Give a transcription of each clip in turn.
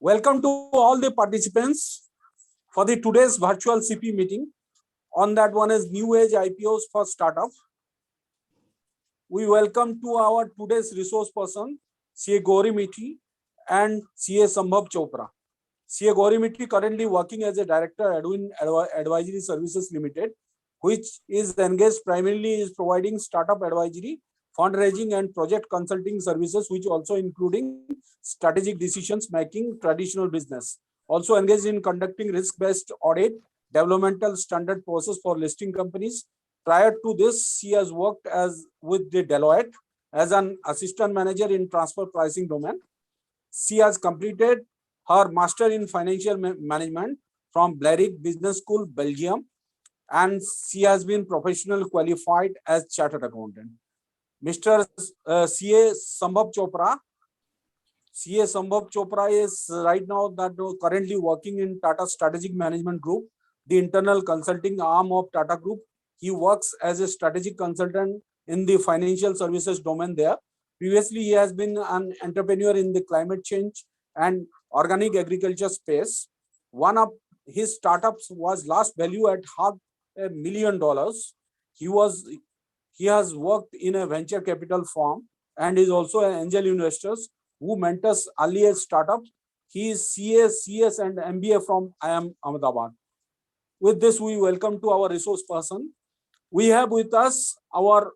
Welcome to all the participants for the today's virtual CP meeting. On that one is New Age IPOs for startup. We welcome to our today's resource person, CA Gauri Mithi and CA Sambhav Chopra. CA Gauri Mithi currently working as a director at Edwin Advisory Services Limited, which is engaged primarily is providing startup advisory, fundraising and project consulting services, which also including strategic decisions making traditional business. Also engaged in conducting risk-based audit, developmental standard process for listing companies. Prior to this, she has worked with the Deloitte as an assistant manager in transfer pricing domain. She has completed her master in financial management from Blerick Business School, Belgium, and she has been professionally qualified as chartered accountant. Mr. CA Sambhav Chopra. CA Sambhav Chopra is right now currently working in Tata Strategic Management Group, the internal consulting arm of Tata Group. He works as a strategic consultant in the financial services domain there. Previously, he has been an entrepreneur in the climate change and organic agriculture space. One of his startups was last value at $500,000. He has worked in a venture capital firm and is also an angel investor who mentors earlier startups. He is CA, CS and MBA from IIM Ahmedabad. With this, we welcome to our resource person. We have with us our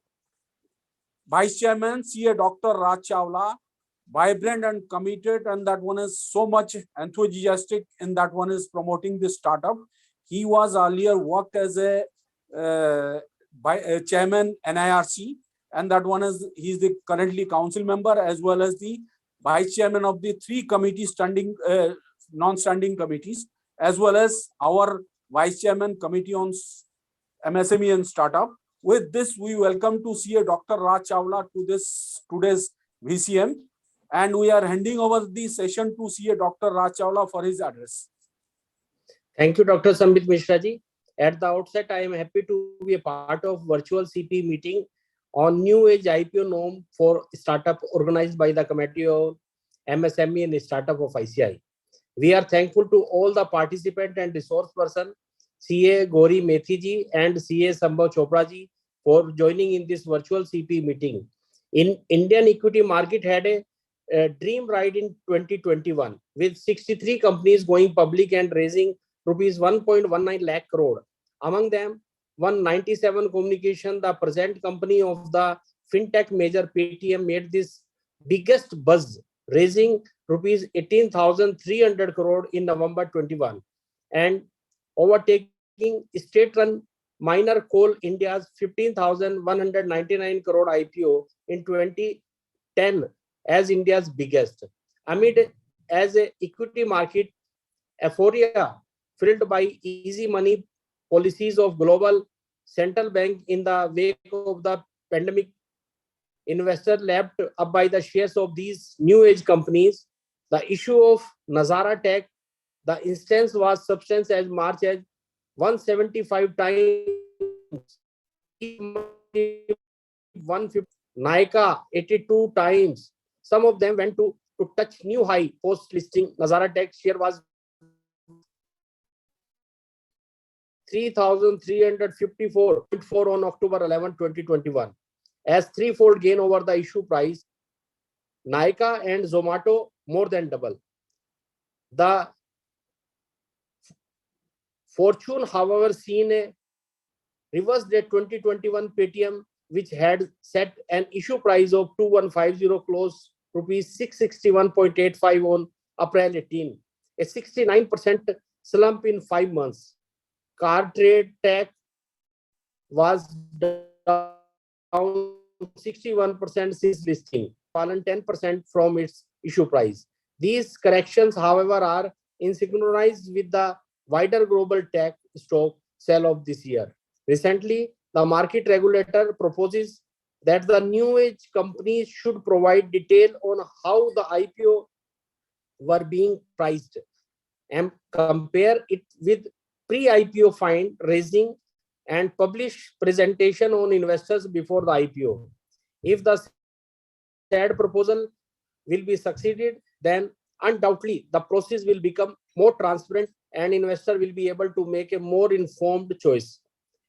Vice Chairman, CA Dr. Raj Chawla, vibrant and committed, and that one is so much enthusiastic in that one is promoting this startup. He was earlier worked as a chairman NIRC, and that one is he's the currently council member as well as the vice chairman of the 3 committees standing non-standing committees, as well as our vice chairman committee on MSME and startup. With this, we welcome to CA Dr. Raj Chawla to today's VCM, and we are handing over the session to CA Dr. Raj Chawla for his address. Thank you, Dr. Sambit Mishra ji. At the outset, I am happy to be a part of virtual CP meeting on New Age IPO norm for startup organized by the Committee of MSME and Startup of ICI. We are thankful to all the participants and resource person, CA Gauri Mithi ji and CA Sambhav Chopra ji, for joining in this virtual CP meeting. In Indian equity market had a dream ride in 2021 with 63 companies going public and raising rupees 1.19 lakh crore. Among them, 197 Communication, the present company of the fintech major Paytm, made this biggest buzz, raising rupees 18,300 crore in November 21 and overtaking state-run minor coal India's 15,199 crore IPO in 2010 as India's biggest. Amid as a equity market euphoria filled by easy money policies of global central bank in the wake of the pandemic, investors lapped up by the shares of these new age companies. The issue of Nazara Tech, the instance was substance as much as 175 times, 150, Nykaa 82 times. Some of them went to touch new high post listing. Nazara Tech share was 3,354.4 on October 11, 2021, as threefold gain over the issue price. Nykaa and Zomato more than double. The fortune, however, seen a reverse day 2021 Paytm, which had set an issue price of 2150 close rupees 661.85 on April 18, a 69% slump in 5 months. Cartrade Tech was down 61% since listing, fallen 10% from its issue price. These corrections, however, are synchronized with the wider global tech stock sell of this year. Recently, the market regulator proposes that the new age companies should provide detail on how the IPO were being priced and compare it with pre-IPO fund raising and publish presentation on investors before the IPO. If the said proposal will be succeeded, then undoubtedly the process will become more transparent and investor will be able to make a more informed choice.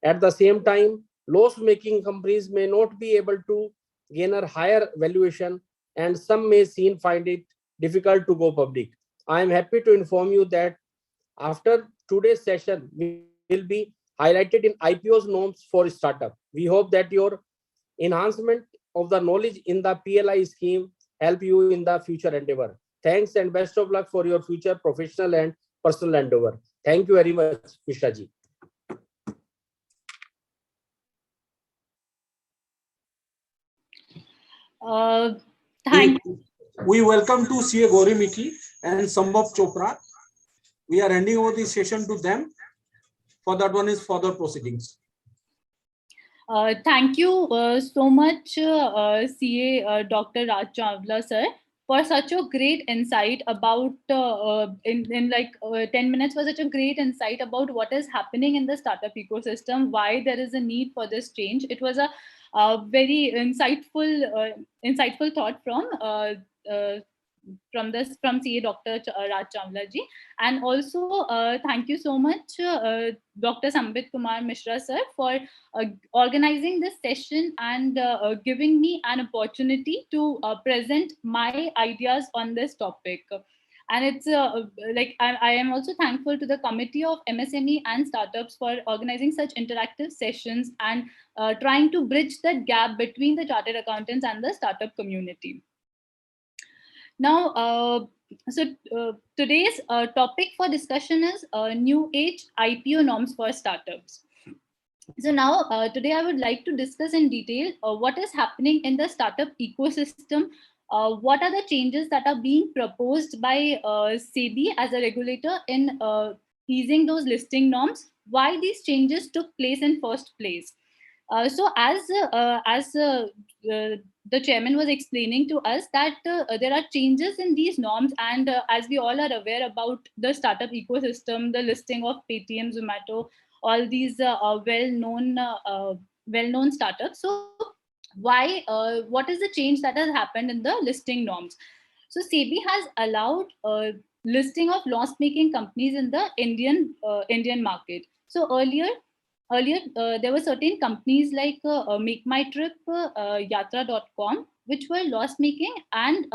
At the same time, loss-making companies may not be able to gain a higher valuation, and some may soon find it difficult to go public. I am happy to inform you that after today's session will be highlighted in IPO's norms for startup. We hope that your enhancement of the knowledge in the PLI scheme help you in the future endeavor. Thanks and best of luck for your future professional and personal endeavor. Thank you very much, Mishra ji. Thank We welcome to CA Gauri Miti and Sambhav Chopra. We are handing over the session to them. For that one is further proceedings. Thank you so much, CA Dr. Raj Chawla sir, for such a great insight about in like 10 minutes was such a great insight about what is happening in the startup ecosystem, why there is a need for this change. It was a very insightful thought from CA Dr. Raj Chawla ji, and also thank you so much Dr. Sambit Kumar Mishra sir for organizing this session and giving me an opportunity to present my ideas on this topic. And it's like I am also thankful to the Committee of MSME and Startups for organizing such interactive sessions and trying to bridge that gap between the chartered accountants and the startup community. Now, today's topic for discussion is new age IPO norms for startups. So now, today I would like to discuss in detail what is happening in the startup ecosystem, what are the changes that are being proposed by SEBI as a regulator in easing those listing norms, why these changes took place in first place. So as the chairman was explaining to us that there are changes in these norms, and as we all are aware about the startup ecosystem, the listing of Paytm, Zomato, all these well-known startups. So why what is the change that has happened in the listing norms? So SEBI has allowed listing of loss-making companies in the Indian market. So earlier there were certain companies like Make My Trip, Yatra.com, which were loss making, and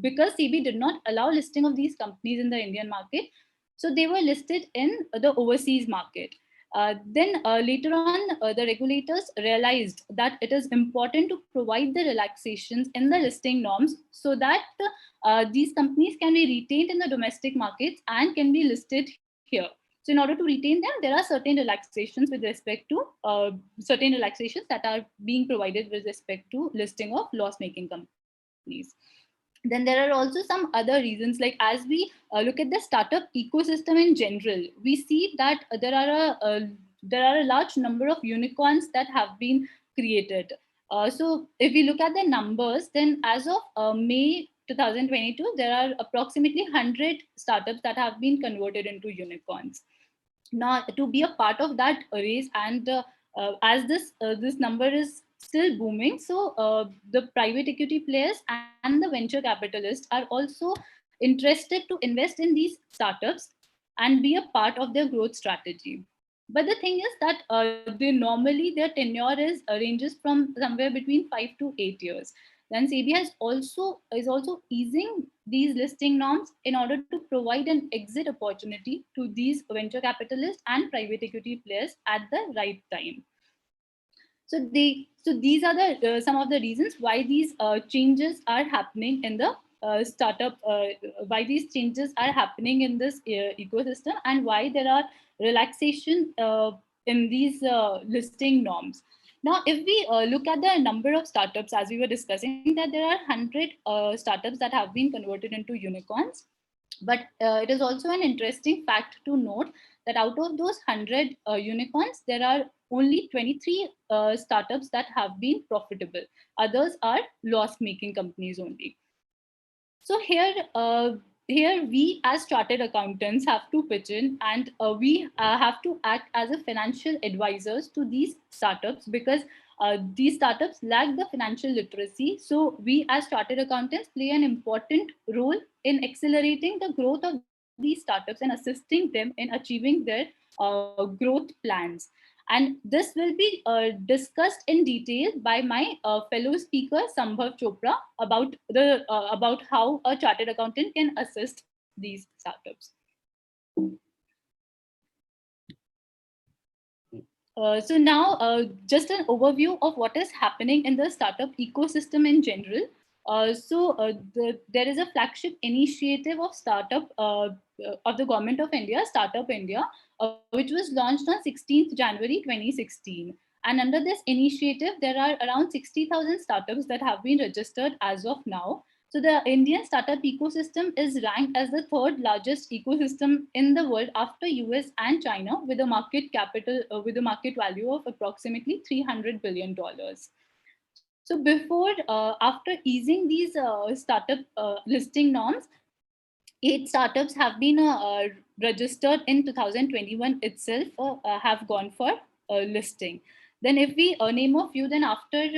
because SEBI did not allow listing of these companies in the Indian market, so they were listed in the overseas market. Then later on, the regulators realized that it is important to provide the relaxations in the listing norms so that these companies can be retained in the domestic markets and can be listed here. So in order to retain them, there are certain relaxations with respect to certain relaxations that are being provided with respect to listing of loss-making companies. Then there are also some other reasons, like as we look at the startup ecosystem in general, we see that there are a large number of unicorns that have been created. So if we look at the numbers, then as of May 2022, there are approximately 100 startups that have been converted into unicorns. Now, to be a part of that race, and as this number is still booming, so the private equity players and the venture capitalists are also interested to invest in these startups and be a part of their growth strategy. But the thing is that normally their tenure ranges from somewhere between 5 to 8 years. Then SEBI is also easing these listing norms in order to provide an exit opportunity to these venture capitalists and private equity players at the right time. So these are the some of the reasons why these changes are happening in the startup, why these changes are happening in this ecosystem, and why there are relaxation in these listing norms. Now, if we look at the number of startups, as we were discussing, that there are 100 startups that have been converted into unicorns. But it is also an interesting fact to note that out of those 100 unicorns, there are only 23 startups that have been profitable. Others are loss-making companies only. So here we as chartered accountants have to pitch in, and we have to act as a financial advisors to these startups, because these startups lack the financial literacy. So we as chartered accountants play an important role in accelerating the growth of these startups and assisting them in achieving their growth plans. And this will be discussed in detail by my fellow speaker Sambhav Chopra about how a chartered accountant can assist these startups. So now, just an overview of what is happening in the startup ecosystem in general. There is a flagship initiative of startup of the government of India, Startup India, which was launched on 16th January 2016. And under this initiative, there are around 60,000 startups that have been registered as of now. So the Indian startup ecosystem is ranked as the third largest ecosystem in the world after US and China, with a market capital with a market value of approximately $300 billion. So after easing these startup listing norms, 8 startups have been registered in 2021 itself, have gone for listing. Then if we name a few, then after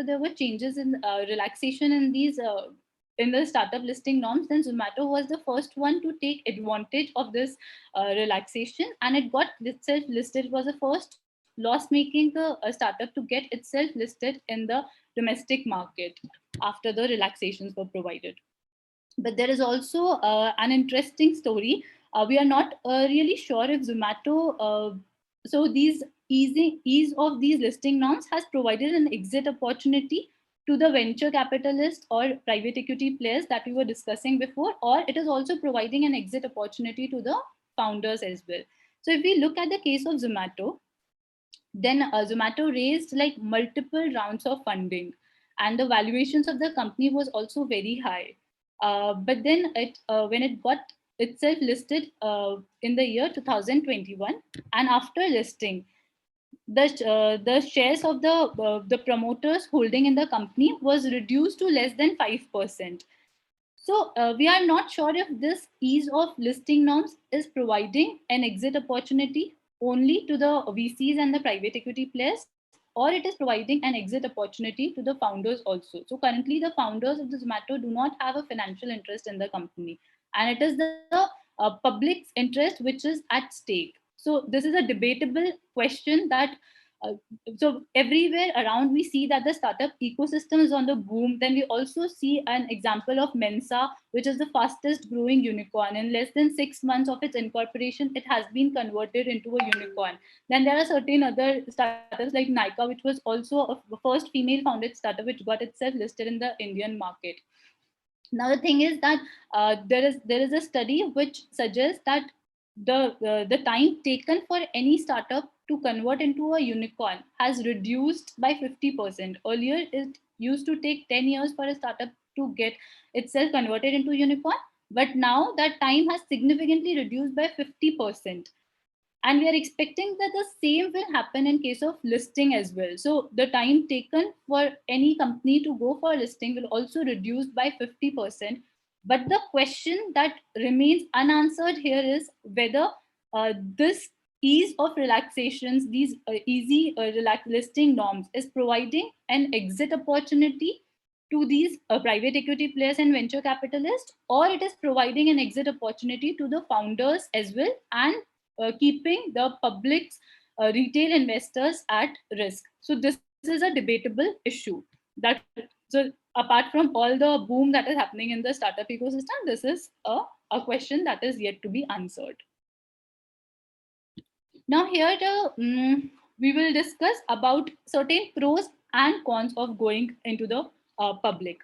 there were changes in relaxation in these in the startup listing norms, then Zomato was the first one to take advantage of this relaxation, and it got itself listed. It was the first loss-making startup to get itself listed in the domestic market after the relaxations were provided. But there is also an interesting story. We are not really sure if Zomato, so these ease of these listing norms has provided an exit opportunity to the venture capitalist or private equity players that we were discussing before, or it is also providing an exit opportunity to the founders as well. So if we look at the case of Zomato, then Zomato raised like multiple rounds of funding, and the valuations of the company was also very high. But then when it got itself listed in the year 2021, and after listing, the shares of the promoters holding in the company was reduced to less than 5%. So we are not sure if this ease of listing norms is providing an exit opportunity only to the VCs and the private equity players, or it is providing an exit opportunity to the founders also. So currently the founders of the Zomato do not have a financial interest in the company, and it is the public's interest which is at stake. So this is a debatable question that so everywhere around we see that the startup ecosystem is on the boom. Then we also see an example of Mensa, which is the fastest growing unicorn. In less than 6 months of its incorporation, it has been converted into a unicorn. Then there are certain other startups like Nykaa, which was also a first female founded startup which got itself listed in the Indian market. Now the thing is that there is a study which suggests that the time taken for any startup to convert into a unicorn has reduced by 50%. Earlier, it used to take 10 years for a startup to get itself converted into a unicorn, but now that time has significantly reduced by 50%. And we are expecting that the same will happen in case of listing as well. So the time taken for any company to go for listing will also reduce by 50%. But the question that remains unanswered here is whether this ease of relaxations, these easy listing norms is providing an exit opportunity to these private equity players and venture capitalists, or it is providing an exit opportunity to the founders as well, and keeping the public's retail investors at risk. So this is a debatable issue. So apart from all the boom that is happening in the startup ecosystem, this is a question that is yet to be answered. Now here we will discuss about certain pros and cons of going into the public.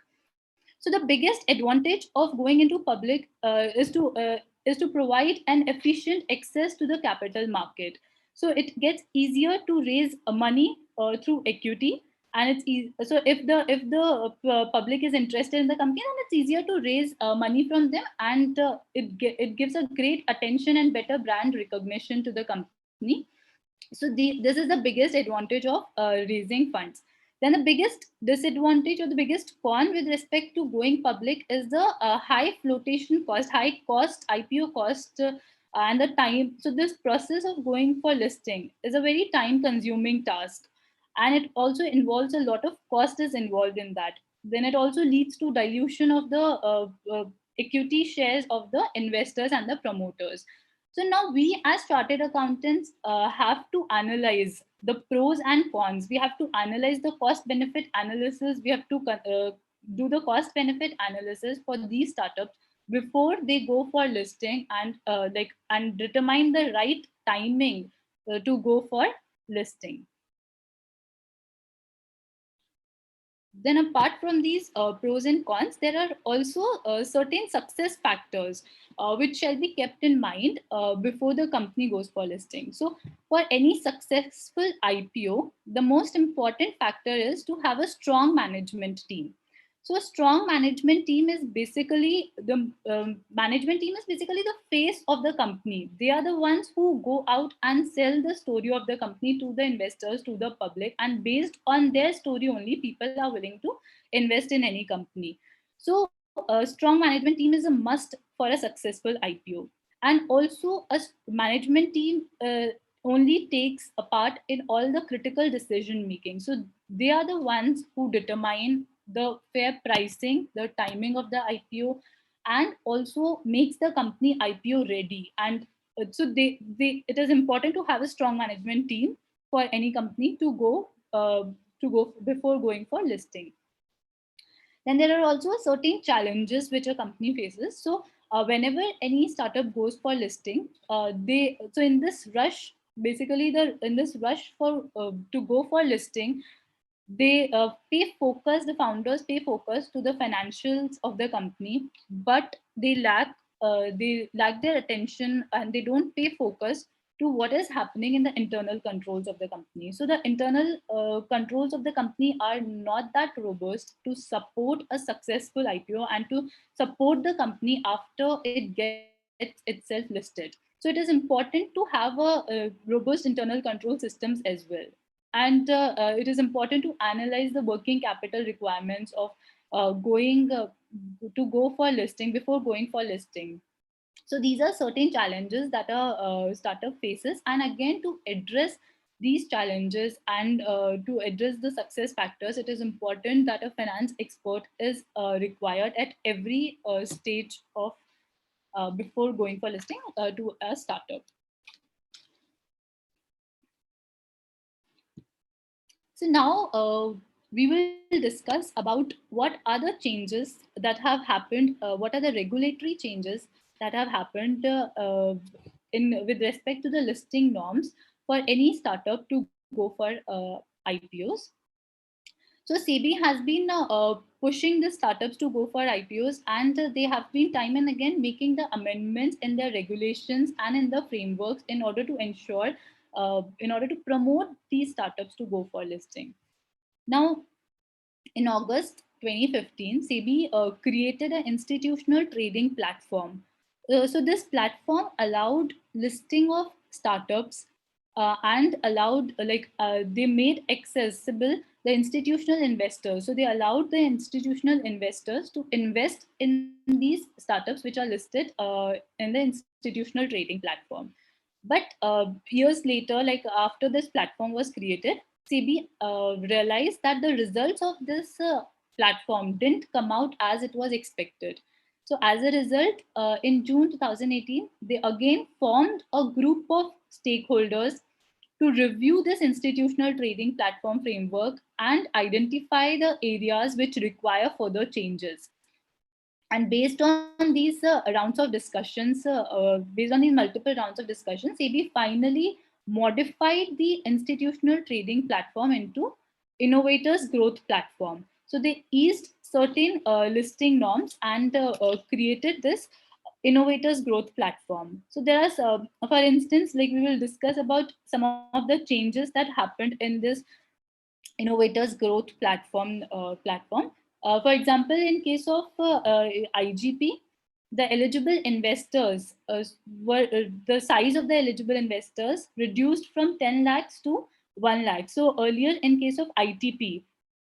So the biggest advantage of going into public is to provide an efficient access to the capital market. So it gets easier to raise money through equity, and it's easy. So if the public is interested in the company, then it's easier to raise money from them, and it gives a great attention and better brand recognition to the company. So this is the biggest advantage of raising funds. Then the biggest disadvantage or the biggest con with respect to going public is the high flotation cost, high cost IPO cost, and the time. So this process of going for listing is a very time consuming task. and it also involves a lot of cost is involved in that. Then it also leads to dilution of the equity shares of the investors and the promoters. So now we as chartered accountants have to analyze the pros and cons. We have to analyze the cost benefit analysis. We have to do the cost benefit analysis for these startups before they go for listing, and and determine the right timing to go for listing. Then apart from these pros and cons, there are also certain success factors which shall be kept in mind before the company goes for listing. So for any successful IPO, the most important factor is to have a strong management team. So a strong management team is basically the face of the company. They are the ones who go out and sell the story of the company to the investors, to the public, and based on their story only, people are willing to invest in any company. So a strong management team is a must for a successful IPO. And also a management team only takes a part in all the critical decision making. So they are the ones who determine the fair pricing, the timing of the IPO, and also makes the company IPO ready. And so it is important to have a strong management team for any company to go before going for listing. Then there are also certain challenges which a company faces. So whenever any startup goes for listing, in this rush, basically in this rush for to go for listing, they the founders pay focus to the financials of the company, but they lack their attention, and they don't pay focus to what is happening in the internal controls of the company. So the internal controls of the company are not that robust to support a successful IPO and to support the company after it gets itself listed. So it is important to have a robust internal control systems as well. And it is important to analyze the working capital requirements of to go for listing before going for listing. So these are certain challenges that a startup faces. And again, to address these challenges and to address the success factors, it is important that a finance expert is required at every stage of before going for listing to a startup. So now we will discuss about what are the changes that have happened, what are the regulatory changes that have happened with respect to the listing norms for any startup to go for IPOs. So SEBI has been pushing the startups to go for IPOs, and they have been time and again making the amendments in their regulations and in the frameworks in order to ensure, in order to promote these startups to go for listing. Now, in August 2015, SEBI created an institutional trading platform. So this platform allowed listing of startups and allowed they made accessible the institutional investors. So they allowed the institutional investors to invest in these startups which are listed in the institutional trading platform. But years later, like after this platform was created, SEBI realized that the results of this platform didn't come out as it was expected. So as a result, in June 2018, they again formed a group of stakeholders to review this institutional trading platform framework and identify the areas which require further changes. And based on these rounds of discussions, based on these multiple rounds of discussions, SEBI finally modified the institutional trading platform into innovators growth platform. So they eased certain listing norms and created this innovators growth platform. So there are, for instance, like we will discuss about some of the changes that happened in this innovators growth platform. For example, in case of IGP, the eligible investors the size of the eligible investors reduced from 10 lakhs to 1 lakh. So earlier, in case of ITP,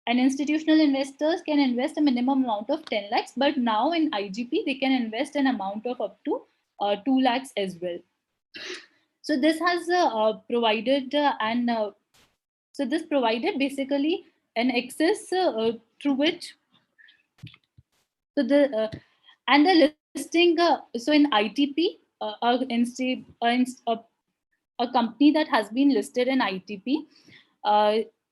an institutional investors can invest a minimum amount of 10 lakhs, but now in IGP, they can invest an amount of up to 2 lakhs as well. So this has provided So this provided basically an access through which so the listing so in ITP a company that has been listed in ITP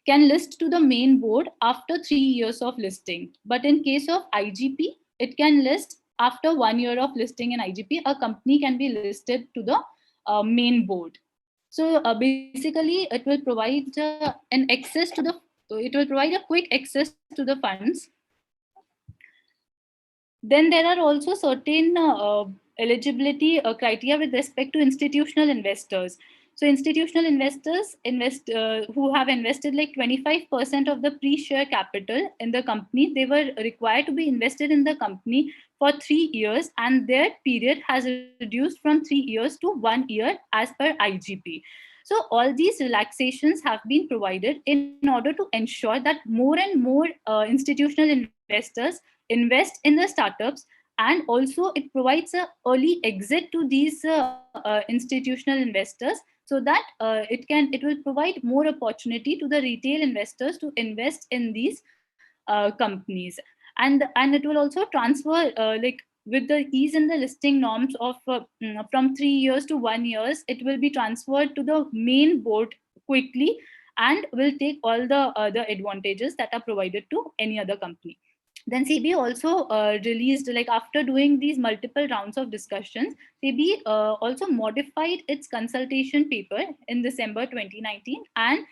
can list to the main board after 3 years of listing. But in case of IGP, it can list after 1 year of listing in IGP. A company can be listed to the main board. So basically, it will provide an access to the. It will provide a quick access to the funds. Then there are also certain eligibility criteria with respect to institutional investors. So institutional investors who have invested like 25% of the pre-share capital in the company, they were required to be invested in the company for 3 years, and their period has reduced from 3 years to 1 year as per IGP. So all these relaxations have been provided in order to ensure that more and more institutional investors invest in the startups, and also it provides a early exit to these institutional investors, so that it will provide more opportunity to the retail investors to invest in these companies, and it will also transfer like with the ease in the listing norms of from 3 years to 1 years, it will be transferred to the main board quickly and will take all the other advantages that are provided to any other company. Then SEBI also released, like after doing these multiple rounds of discussions, SEBI also modified its consultation paper in December 2019 and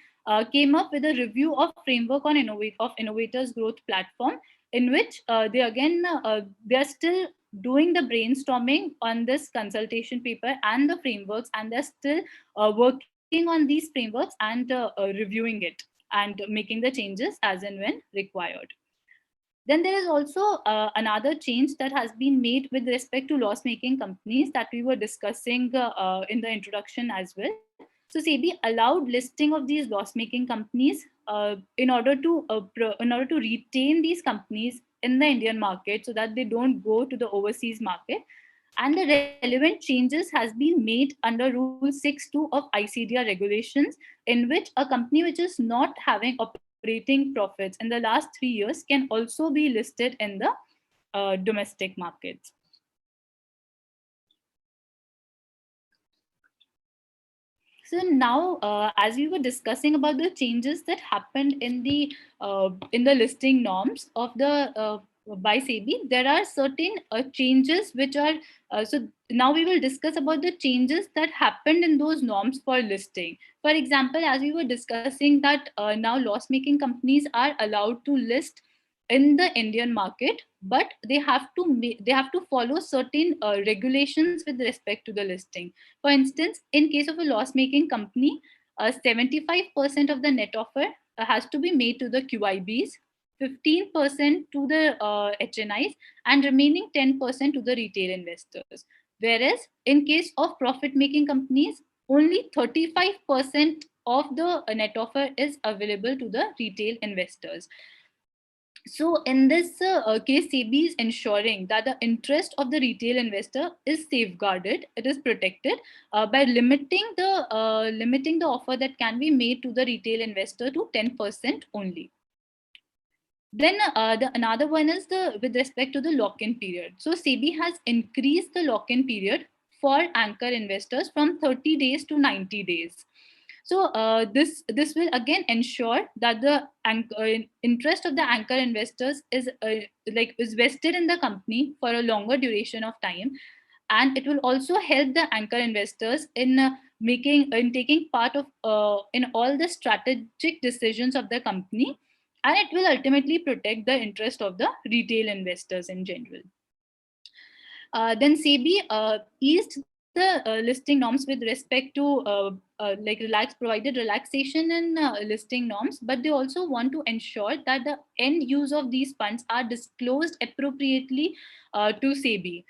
came up with a review of framework on innovators growth platform, in which they are still doing the brainstorming on this consultation paper and the frameworks, and they're still working on these frameworks and reviewing it and making the changes as and when required. Then there is also another change that has been made with respect to loss-making companies that we were discussing in the introduction as well. So SEBI allowed listing of these loss-making companies in order to retain these companies in the Indian market so that they don't go to the overseas market. And the relevant changes has been made under Rule 6.2 of ICDR regulations, in which a company which is not having operating profits in the last 3 years can also be listed in the domestic markets. So now, as we were discussing about the changes that happened in the listing norms of the by SEBI, there are certain changes which are so now we will discuss about the changes that happened in those norms for listing. For example, as we were discussing that now loss-making companies are allowed to list in the Indian market, but they have to follow certain regulations with respect to the listing. For instance, in case of a loss-making company, 75% of the net offer has to be made to the QIBs, 15% to the HNIs, and remaining 10% to the retail investors. Whereas in case of profit-making companies, only 35% of the net offer is available to the retail investors. So in this case, SEBI is ensuring that the interest of the retail investor is safeguarded, it is protected by limiting the offer that can be made to the retail investor to 10% only. Then another one is with respect to the lock-in period. So SEBI has increased the lock-in period for anchor investors from 30 days to 90 days. So this will again ensure that the interest of the anchor investors is vested in the company for a longer duration of time, and it will also help the anchor investors in taking part of in all the strategic decisions of the company, and it will ultimately protect the interest of the retail investors in general. Then SEBI eased the listing norms with respect to provided relaxation in listing norms, but they also want to ensure that the end use of these funds are disclosed appropriately to SEBI.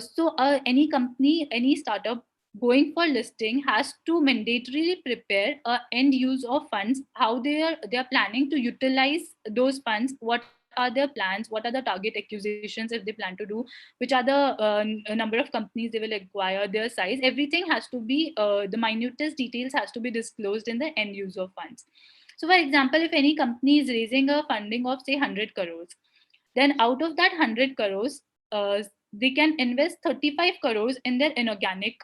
So any company, any startup going for listing has to mandatorily prepare end use of funds, how they are planning to utilize those funds, what are their plans, what are the target acquisitions if they plan to do, which are the number of companies they will acquire, their size, everything has to be the minutest details has to be disclosed in the end use of funds. So for example, if any company is raising a funding of say 100 crores, then out of that 100 crores, they can invest 35 crores in their inorganic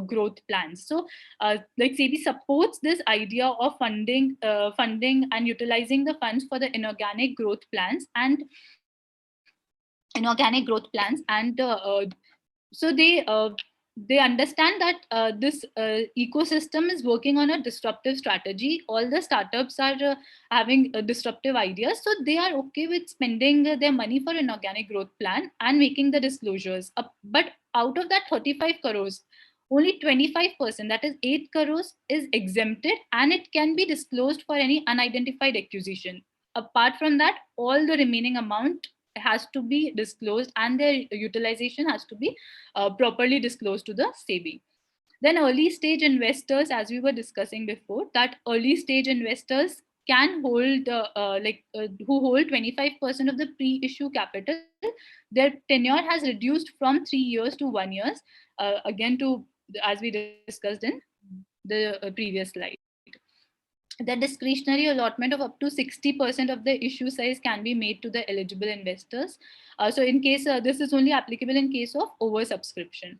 growth plans. So like SEBI supports this idea of funding and utilizing the funds for the inorganic growth plans and so they understand that this ecosystem is working on a disruptive strategy. All the startups are having disruptive ideas, so they are okay with spending their money for an organic growth plan and making the disclosures. But out of that 35 crores, only 25%, that is 8 crores, is exempted, and it can be disclosed for any unidentified acquisition. Apart from that, all the remaining amount has to be disclosed, and their utilization has to be properly disclosed to the SEBI. Then early stage investors, as we were discussing before, that early stage investors can hold who hold 25% of the pre-issue capital. Their tenure has reduced from 3 years to 1 year, again to as we discussed in the previous slide. The discretionary allotment of up to 60% of the issue size can be made to the eligible investors. So in case this is only applicable in case of oversubscription.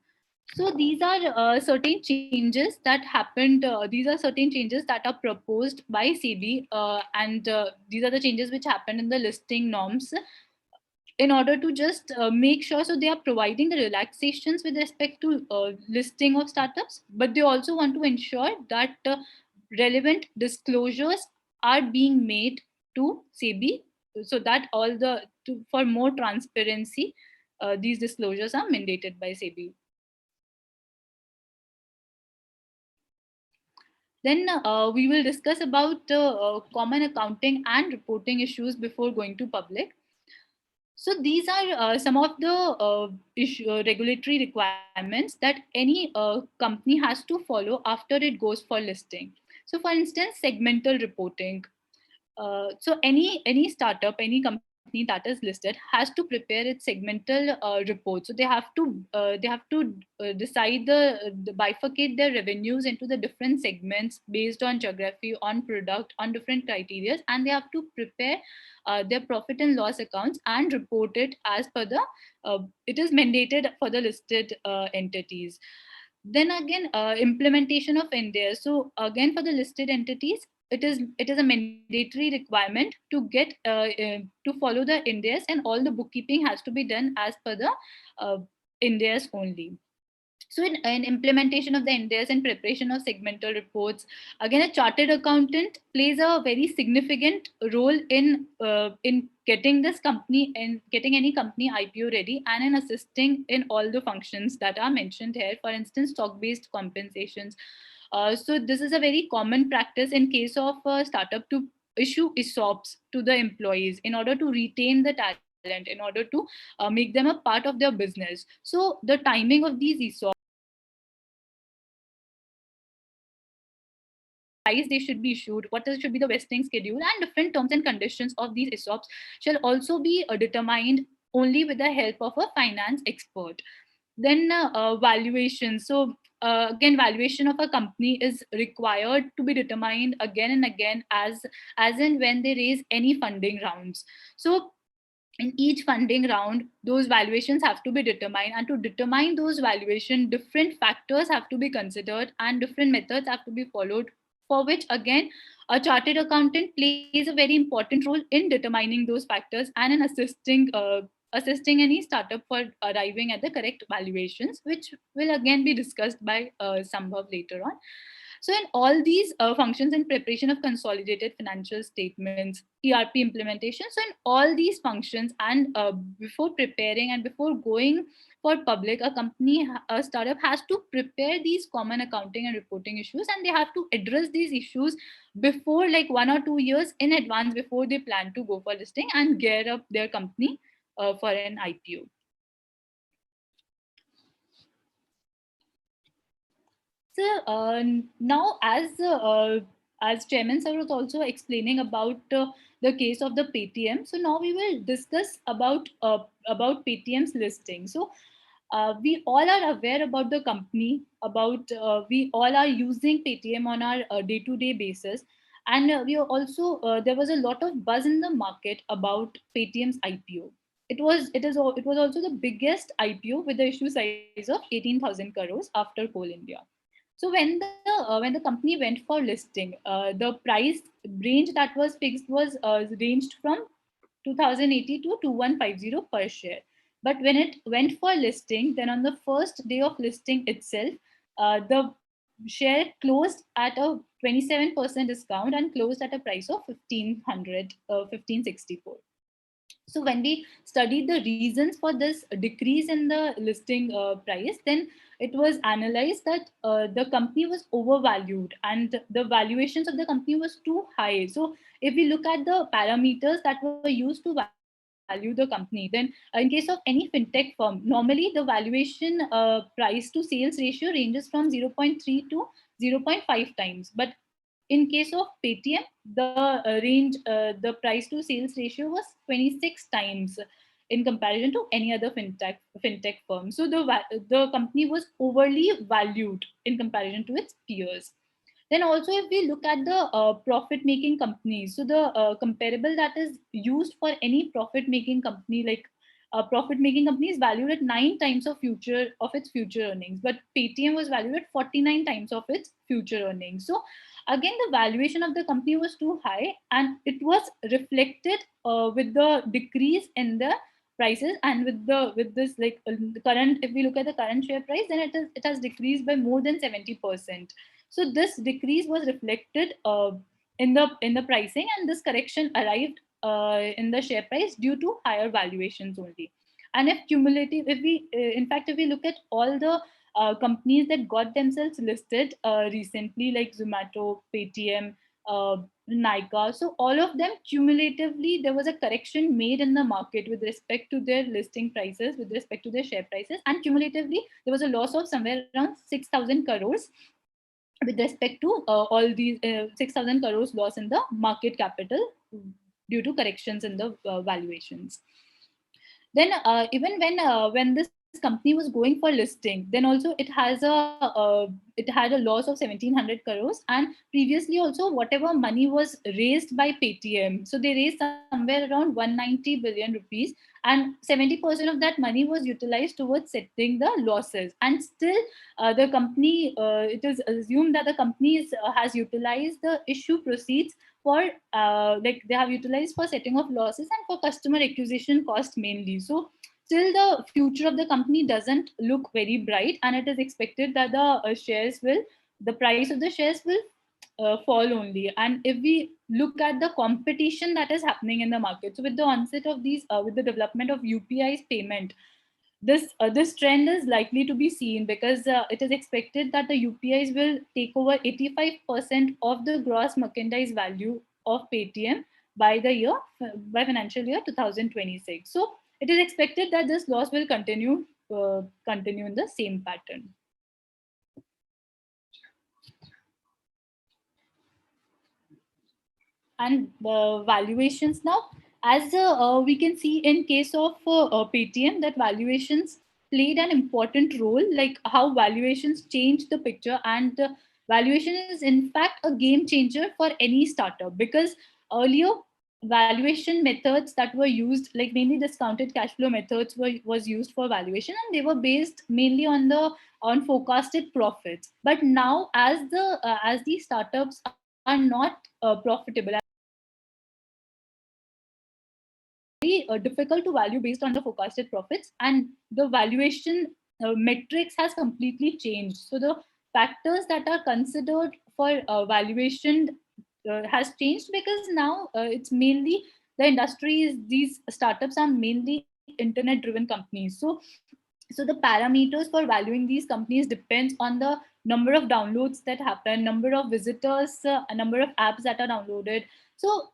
So these are certain changes that happened. These are certain changes that are proposed by SEBI, and these are the changes which happened in the listing norms in order to just make sure, so they are providing the relaxations with respect to listing of startups, but they also want to ensure that relevant disclosures are being made to SEBI, so that for more transparency, these disclosures are mandated by SEBI. Then we will discuss about common accounting and reporting issues before going to public. So these are some of the regulatory requirements that any company has to follow after it goes for listing. So for instance, segmental reporting. So any startup, any company that is listed has to prepare its segmental report. So they have to decide bifurcate their revenues into the different segments based on geography, on product, on different criteria, and they have to prepare their profit and loss accounts and report it as per the it is mandated for the listed entities. Then again, implementation of India. So again, for the listed entities, it is a mandatory requirement to get to follow the Indias, and all the bookkeeping has to be done as per the Indias only. So in implementation of the Indias and preparation of segmental reports, again, a chartered accountant plays a very significant role in getting this company and getting any company IPO ready, and in assisting in all the functions that are mentioned here. For instance, stock-based compensations. So this is a very common practice in case of a startup to issue ESOPs to the employees in order to retain the talent, in order to make them a part of their business. So the timing of these ESOPs, they should be issued, should be the vesting schedule, and different terms and conditions of these ESOPs shall also be determined only with the help of a finance expert. Then valuation. So again, valuation of a company is required to be determined again and again as and when they raise any funding rounds. So in each funding round, those valuations have to be determined, and to determine those valuation, different factors have to be considered and different methods have to be followed, for which again a chartered accountant plays a very important role in determining those factors and in assisting any startup for arriving at the correct valuations, which will again be discussed by Sambhav later on. So in all these functions in preparation of consolidated financial statements, ERP implementation, so in all these functions and before preparing and before going for public, a startup has to prepare these common accounting and reporting issues, and they have to address these issues before, like 1 or 2 years in advance, before they plan to go for listing and gear up their company for an IPO. So now, as Chairman Sir was also explaining about the case of the Paytm, so now we will discuss about Paytm's listing. So we all are aware about the company, we all are using Paytm on our day-to-day basis. And we are also there was a lot of buzz in the market about Paytm's IPO. It was also the biggest IPO with the issue size of 18,000 crores after Coal India. So when the company went for listing, the price range that was fixed was ranged from 2080 to 2150 per share. But when it went for listing, then on the first day of listing itself, the share closed at a 27% discount and closed at a price of 1564. So when we studied the reasons for this decrease in the listing price, then it was analyzed that the company was overvalued and the valuations of the company was too high. So if we look at the parameters that were used to value the company, then in case of any fintech firm, normally the valuation price to sales ratio ranges from 0.3 to 0.5 times. But in case of Paytm, the price to sales ratio was 26 times in comparison to any other fintech firm. So the company was overly valued in comparison to its peers. Then also, if we look at the profit making companies, so the comparable that is used for any profit making company, like profit making company is valued at 9 times of its future earnings, but Paytm was valued at 49 times of its future earnings. So again, the valuation of the company was too high, and it was reflected with the decrease in the prices, and with this like the current, if we look at the current share price, then it has decreased by more than 70%. So this decrease was reflected in the pricing, and this correction arrived in the share price due to higher valuations only. And if cumulative, if we in fact, if we look at all the companies that got themselves listed recently, like Zomato, Paytm, Nykaa, so all of them cumulatively, there was a correction made in the market with respect to their listing prices, with respect to their share prices, and cumulatively there was a loss of somewhere around 6,000 crores with respect to all these 6,000 crores loss in the market capital due to corrections in the valuations. Then even when this company was going for listing, then also it had a loss of 1,700 crores. And previously also, whatever money was raised by Paytm, so they raised somewhere around 190 billion rupees, and 70% of that money was utilized towards settling the losses. And still the company, it is assumed that the company has utilized the issue proceeds for like they have utilized for setting of losses and for customer acquisition cost mainly. So still the future of the company doesn't look very bright, and it is expected that the price of the shares will fall only. And if we look at the competition that is happening in the market, so with the onset of these with the development of UPI's payment, this trend is likely to be seen, because it is expected that the UPIs will take over 85% of the gross merchandise value of Paytm by financial year 2026. So it is expected that this loss will continue in the same pattern. And valuations now, as we can see in case of Paytm, that valuations played an important role, like how valuations change the picture. And valuation is in fact a game changer for any startup, because earlier valuation methods that were used, like mainly discounted cash flow methods was used for valuation, and they were based mainly on forecasted profits. But now, as these startups are not profitable, difficult to value based on the forecasted profits, and the valuation metrics has completely changed. So the factors that are considered for valuation has changed, because now it's mainly the industry is these startups are mainly internet driven companies. So the parameters for valuing these companies depends on the number of downloads that happen, number of visitors, a number of apps that are downloaded. So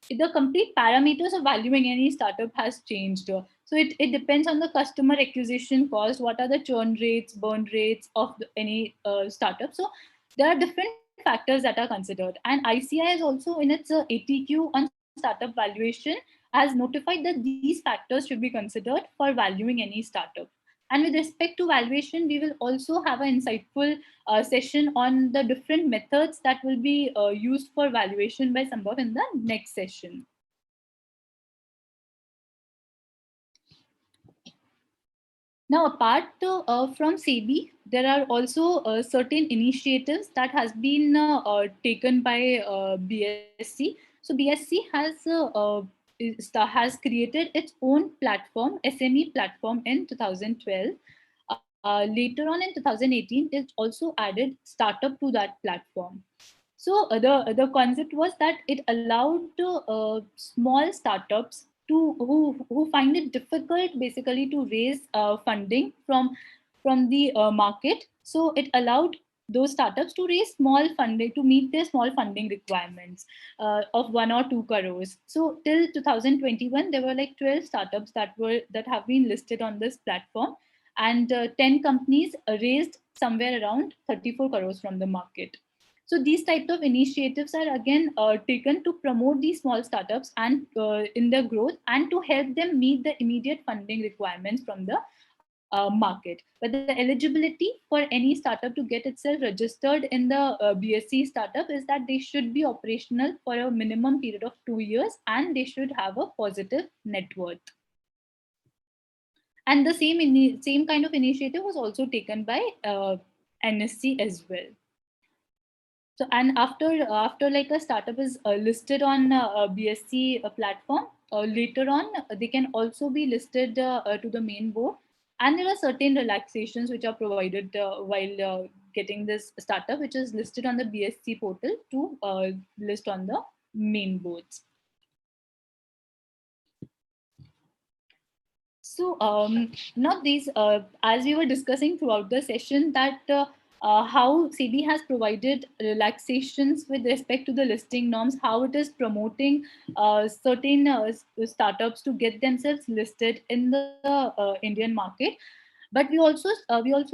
the complete parameters of valuing any startup has changed. So it depends on the customer acquisition cost, what are the churn rates, burn rates of any startup. So there are different factors that are considered. And ICI is also in its ATQ on startup valuation has notified that these factors should be considered for valuing any startup. And with respect to valuation, we will also have an insightful session on the different methods that will be used for valuation by Sambhav in the next session. Now, apart from SEBI, there are also certain initiatives that has been taken by BSC. So BSC has created its own platform, SME platform, in 2012. Later on in 2018, it also added startup to that platform. So the concept was that it allowed small startups who find it difficult basically to raise funding from the market. So it allowed those startups to raise small funding to meet their small funding requirements of 1 or 2 crores. So till 2021, there were like 12 startups that have been listed on this platform, and 10 companies raised somewhere around 34 crores from the market. So these types of initiatives are again taken to promote these small startups and in their growth, and to help them meet the immediate funding requirements from the market. But the eligibility for any startup to get itself registered in the BSC startup is that they should be operational for a minimum period of 2 years, and they should have a positive net worth. And the same kind of initiative was also taken by NSC as well. So, and after like a startup is listed on a BSC platform, later on they can also be listed to the main board, and there are certain relaxations which are provided while getting this startup, which is listed on the BSC portal, to list on the main boards. So now these, as we were discussing throughout the session, that how SEBI has provided relaxations with respect to the listing norms, how it is promoting certain startups to get themselves listed in the Indian market. But we also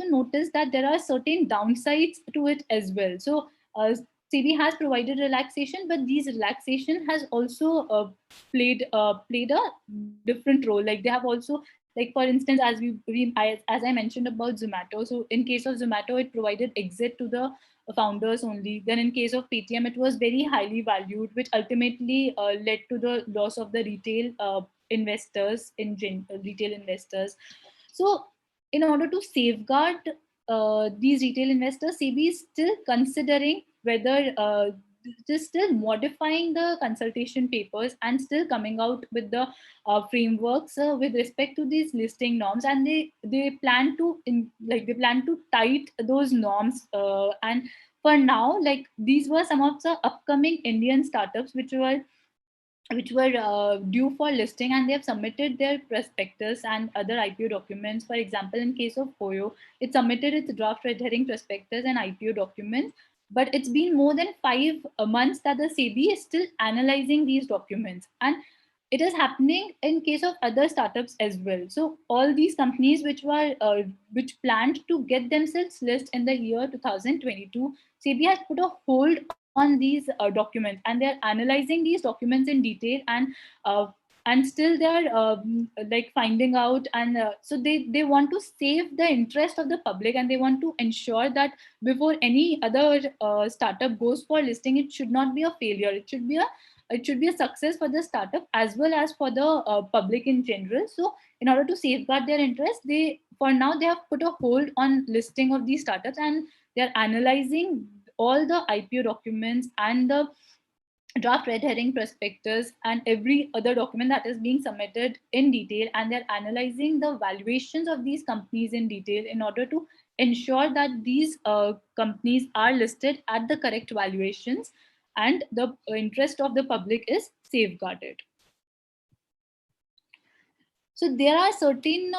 noticed that there are certain downsides to it as well. So SEBI has provided relaxation, but these relaxation has also played a different role. Like they have also, like for instance, as I mentioned about Zomato. So in case of Zomato, it provided exit to the founders only. Then in case of Paytm, it was very highly valued, which ultimately led to the loss of the retail investors retail investors. So in order to safeguard these retail investors, SEBI is still considering whether just still modifying the consultation papers and still coming out with the frameworks with respect to these listing norms, and they plan to tight those norms. And for now, like these were some of the upcoming Indian startups which were due for listing, and they have submitted their prospectus and other IPO documents. For example, in case of OYO, it submitted its draft red herring prospectus and IPO documents, but it's been more than 5 months that the SEBI is still analyzing these documents, and it is happening in case of other startups as well. So all these companies which planned to get themselves listed in the year 2022, SEBI has put a hold on these documents, and they're analyzing these documents in detail, and still they're like finding out, and so they want to save the interest of the public, and they want to ensure that before any other startup goes for listing, it should not be a failure. It should be a success for the startup as well as for the public in general. So in order to safeguard their interest, for now they have put a hold on listing of these startups, and they're analyzing all the IPO documents and the draft red herring prospectus and every other document that is being submitted in detail, and they're analyzing the valuations of these companies in detail in order to ensure that these companies are listed at the correct valuations and the interest of the public is safeguarded. So there are certain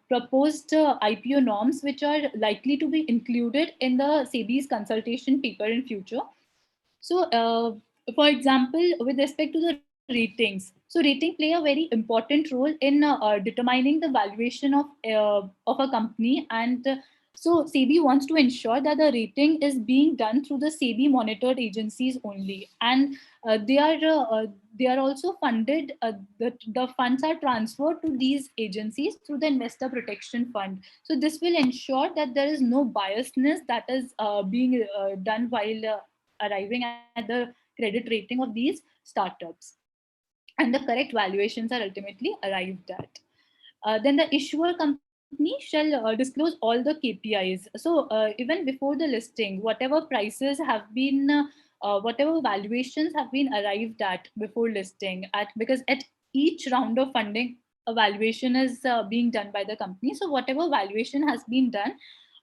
proposed IPO norms which are likely to be included in the SEBI's consultation paper in future. So, for example, with respect to the ratings, so rating play a very important role in determining the valuation of a company, and So SEBI wants to ensure that the rating is being done through the SEBI monitored agencies only, and they are also funded. The funds are transferred to these agencies through the Investor Protection Fund. So this will ensure that there is no biasness that is being done while arriving at the credit rating of these startups, and the correct valuations are ultimately arrived at. Then the issuer company shall disclose all the KPIs. So even before the listing, whatever prices have been, whatever valuations have been arrived at before listing, because at each round of funding, a valuation is being done by the company. So whatever valuation has been done,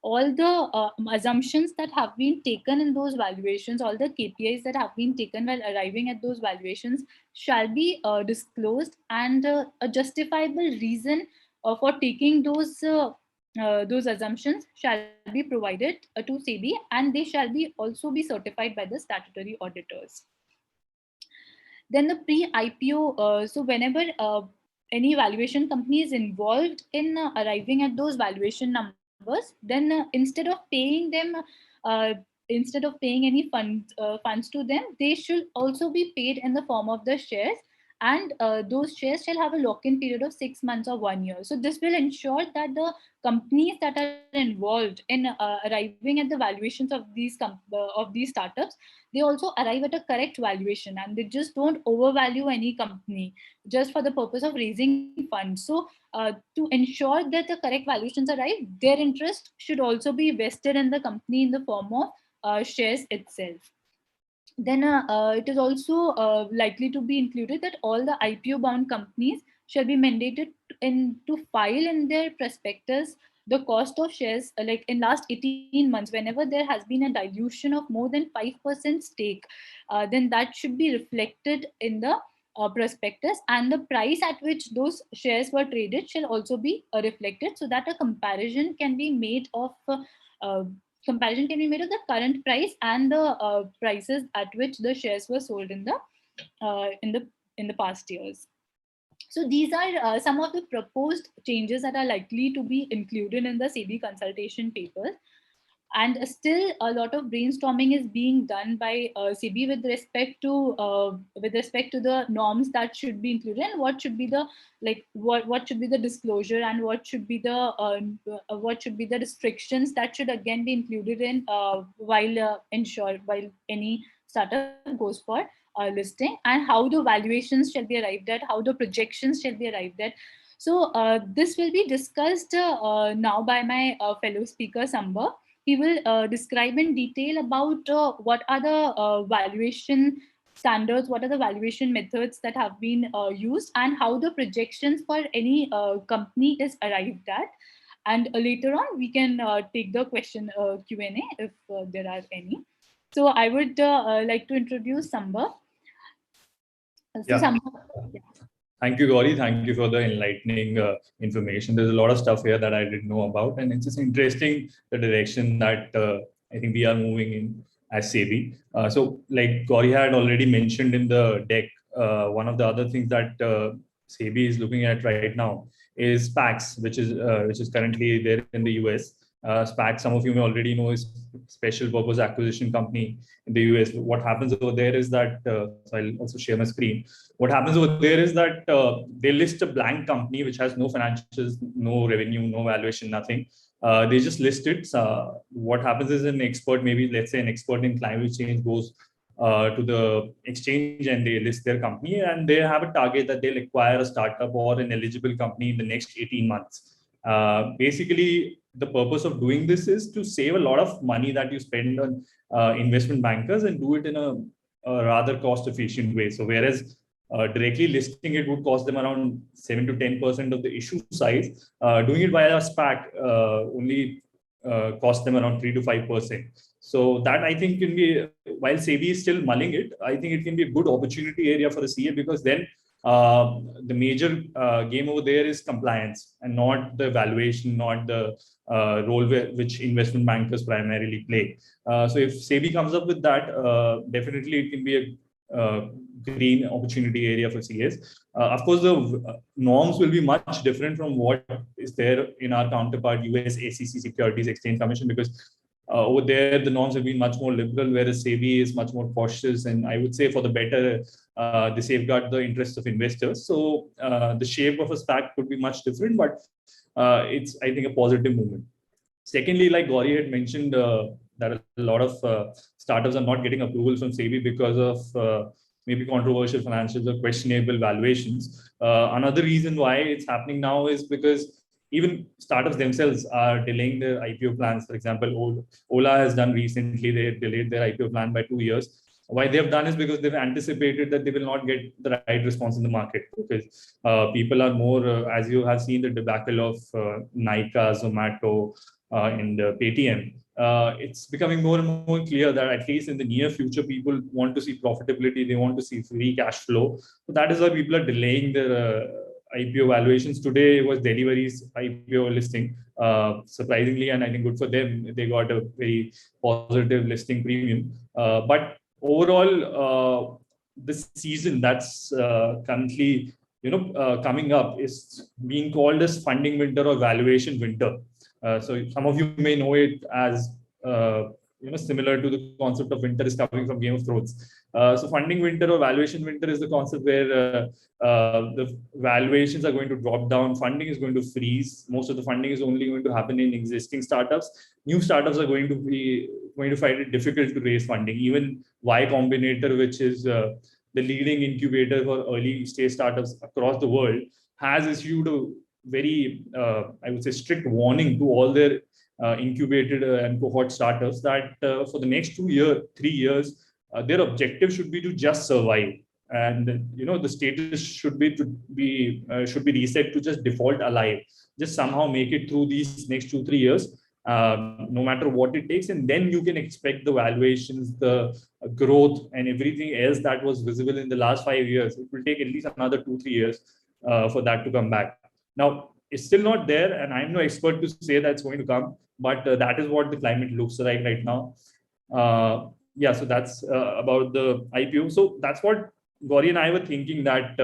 all the assumptions that have been taken in those valuations, all the KPIs that have been taken while arriving at those valuations shall be disclosed, and a justifiable reason for taking those assumptions shall be provided to SEBI, and they shall be also be certified by the statutory auditors. Then the pre-IPO, so whenever any valuation company is involved in arriving at those valuation numbers, then instead of paying any funds to them, they should also be paid in the form of the shares, and those shares shall have a lock-in period of 6 months or 1 year. So this will ensure that the companies that are involved in arriving at the valuations of these startups, they also arrive at a correct valuation, and they just don't overvalue any company just for the purpose of raising funds. So to ensure that the correct valuations arrive, their interest should also be vested in the company in the form of shares itself. Then it is also likely to be included that all the IPO bound companies shall be mandated to file in their prospectus the cost of shares, like in last 18 months, whenever there has been a dilution of more than 5% stake, then that should be reflected in the prospectus, and the price at which those shares were traded shall also be reflected, so that a comparison can be made of the current price and the prices at which the shares were sold in the past years. So these are some of the proposed changes that are likely to be included in the SEBI consultation paper. And still a lot of brainstorming is being done by SEBI with respect to the norms that should be included, and what should be the what should be the disclosure, and what should be the restrictions that should again be included in while any startup goes for listing, and how the valuations shall be arrived at, how the projections shall be arrived at. So this will be discussed now by my fellow speaker Samba. He will describe in detail about what are the valuation standards, what are the valuation methods that have been used, and how the projections for any company is arrived at. And later on, we can take the question Q&A if there are any. So I would like to introduce Samba. So Yeah. Samba, Thank you, Gauri. Thank you for the enlightening information. There's a lot of stuff here that I didn't know about, and it's just interesting the direction that I think we are moving in as SEBI. So, like Gauri had already mentioned in the deck, one of the other things that SEBI is looking at right now is SPACs, which is currently there in the US. SPAC, some of you may already know, is special purpose acquisition company in the US. What happens over there is that, so I'll also share my screen. What happens over there is that they list a blank company which has no financials, no revenue, no valuation, nothing. They just list it. What happens is an expert, maybe let's say an expert in climate change, goes to the exchange and they list their company, and they have a target that they'll acquire a startup or an eligible company in the next 18 months. Basically, the purpose of doing this is to save a lot of money that you spend on investment bankers and do it in a rather cost efficient way. So whereas directly listing it would cost them around 7 to 10% of the issue size, doing it via a SPAC only cost them around 3 to 5%. So that I think can be, while SEBI is still mulling it, I think it can be a good opportunity area for the CA, because then the major game over there is compliance and not the valuation, not the role which investment bankers primarily play. So if SEBI comes up with that, definitely it can be green opportunity area for CAs. Of course, the norms will be much different from what is there in our counterpart US SEC Securities Exchange Commission, because over there the norms have been much more liberal, whereas SEBI is much more cautious, and I would say for the better, they safeguard the interests of investors. So the shape of a SPAC could be much different, but it's, I think, a positive movement. Secondly, like Gauri had mentioned, that a lot of startups are not getting approval from SEBI because of maybe controversial financials or questionable valuations. Another reason why it's happening now is because even startups themselves are delaying their IPO plans. For example, Ola has done recently, they delayed their IPO plan by 2 years. Why they've done is because they've anticipated that they will not get the right response in the market, because people are more, as you have seen the debacle of Nykaa, Zomato, and Paytm. It's becoming more and more clear that at least in the near future, people want to see profitability, they want to see free cash flow. So that is why people are delaying their IPO valuations. Today was Delivery's IPO listing, surprisingly, and I think good for them. They got a very positive listing premium. But overall, this season that's currently coming up is being called as funding winter or valuation winter. So some of you may know it as similar to the concept of winter is coming from Game of Thrones. So funding winter or valuation winter is the concept where the valuations are going to drop down, funding is going to freeze. Most of the funding is only going to happen in existing startups. New startups are going to find it difficult to raise funding. Even Y Combinator, which is the leading incubator for early stage startups across the world, has issued a very, I would say, strict warning to all their incubated and cohort startups that for the next 3 years, their objective should be to just survive, and the status should be reset to just default alive, just somehow make it through these next 2-3 years, no matter what it takes, and then you can expect the valuations, the growth, and everything else that was visible in the last 5 years. It will take at least another 2-3 years for that to come back. Now, it's still not there, and I'm no expert to say that's going to come, but that is what the climate looks like right now. Yeah, so that's about the IPO. So that's what Gauri and I were thinking, that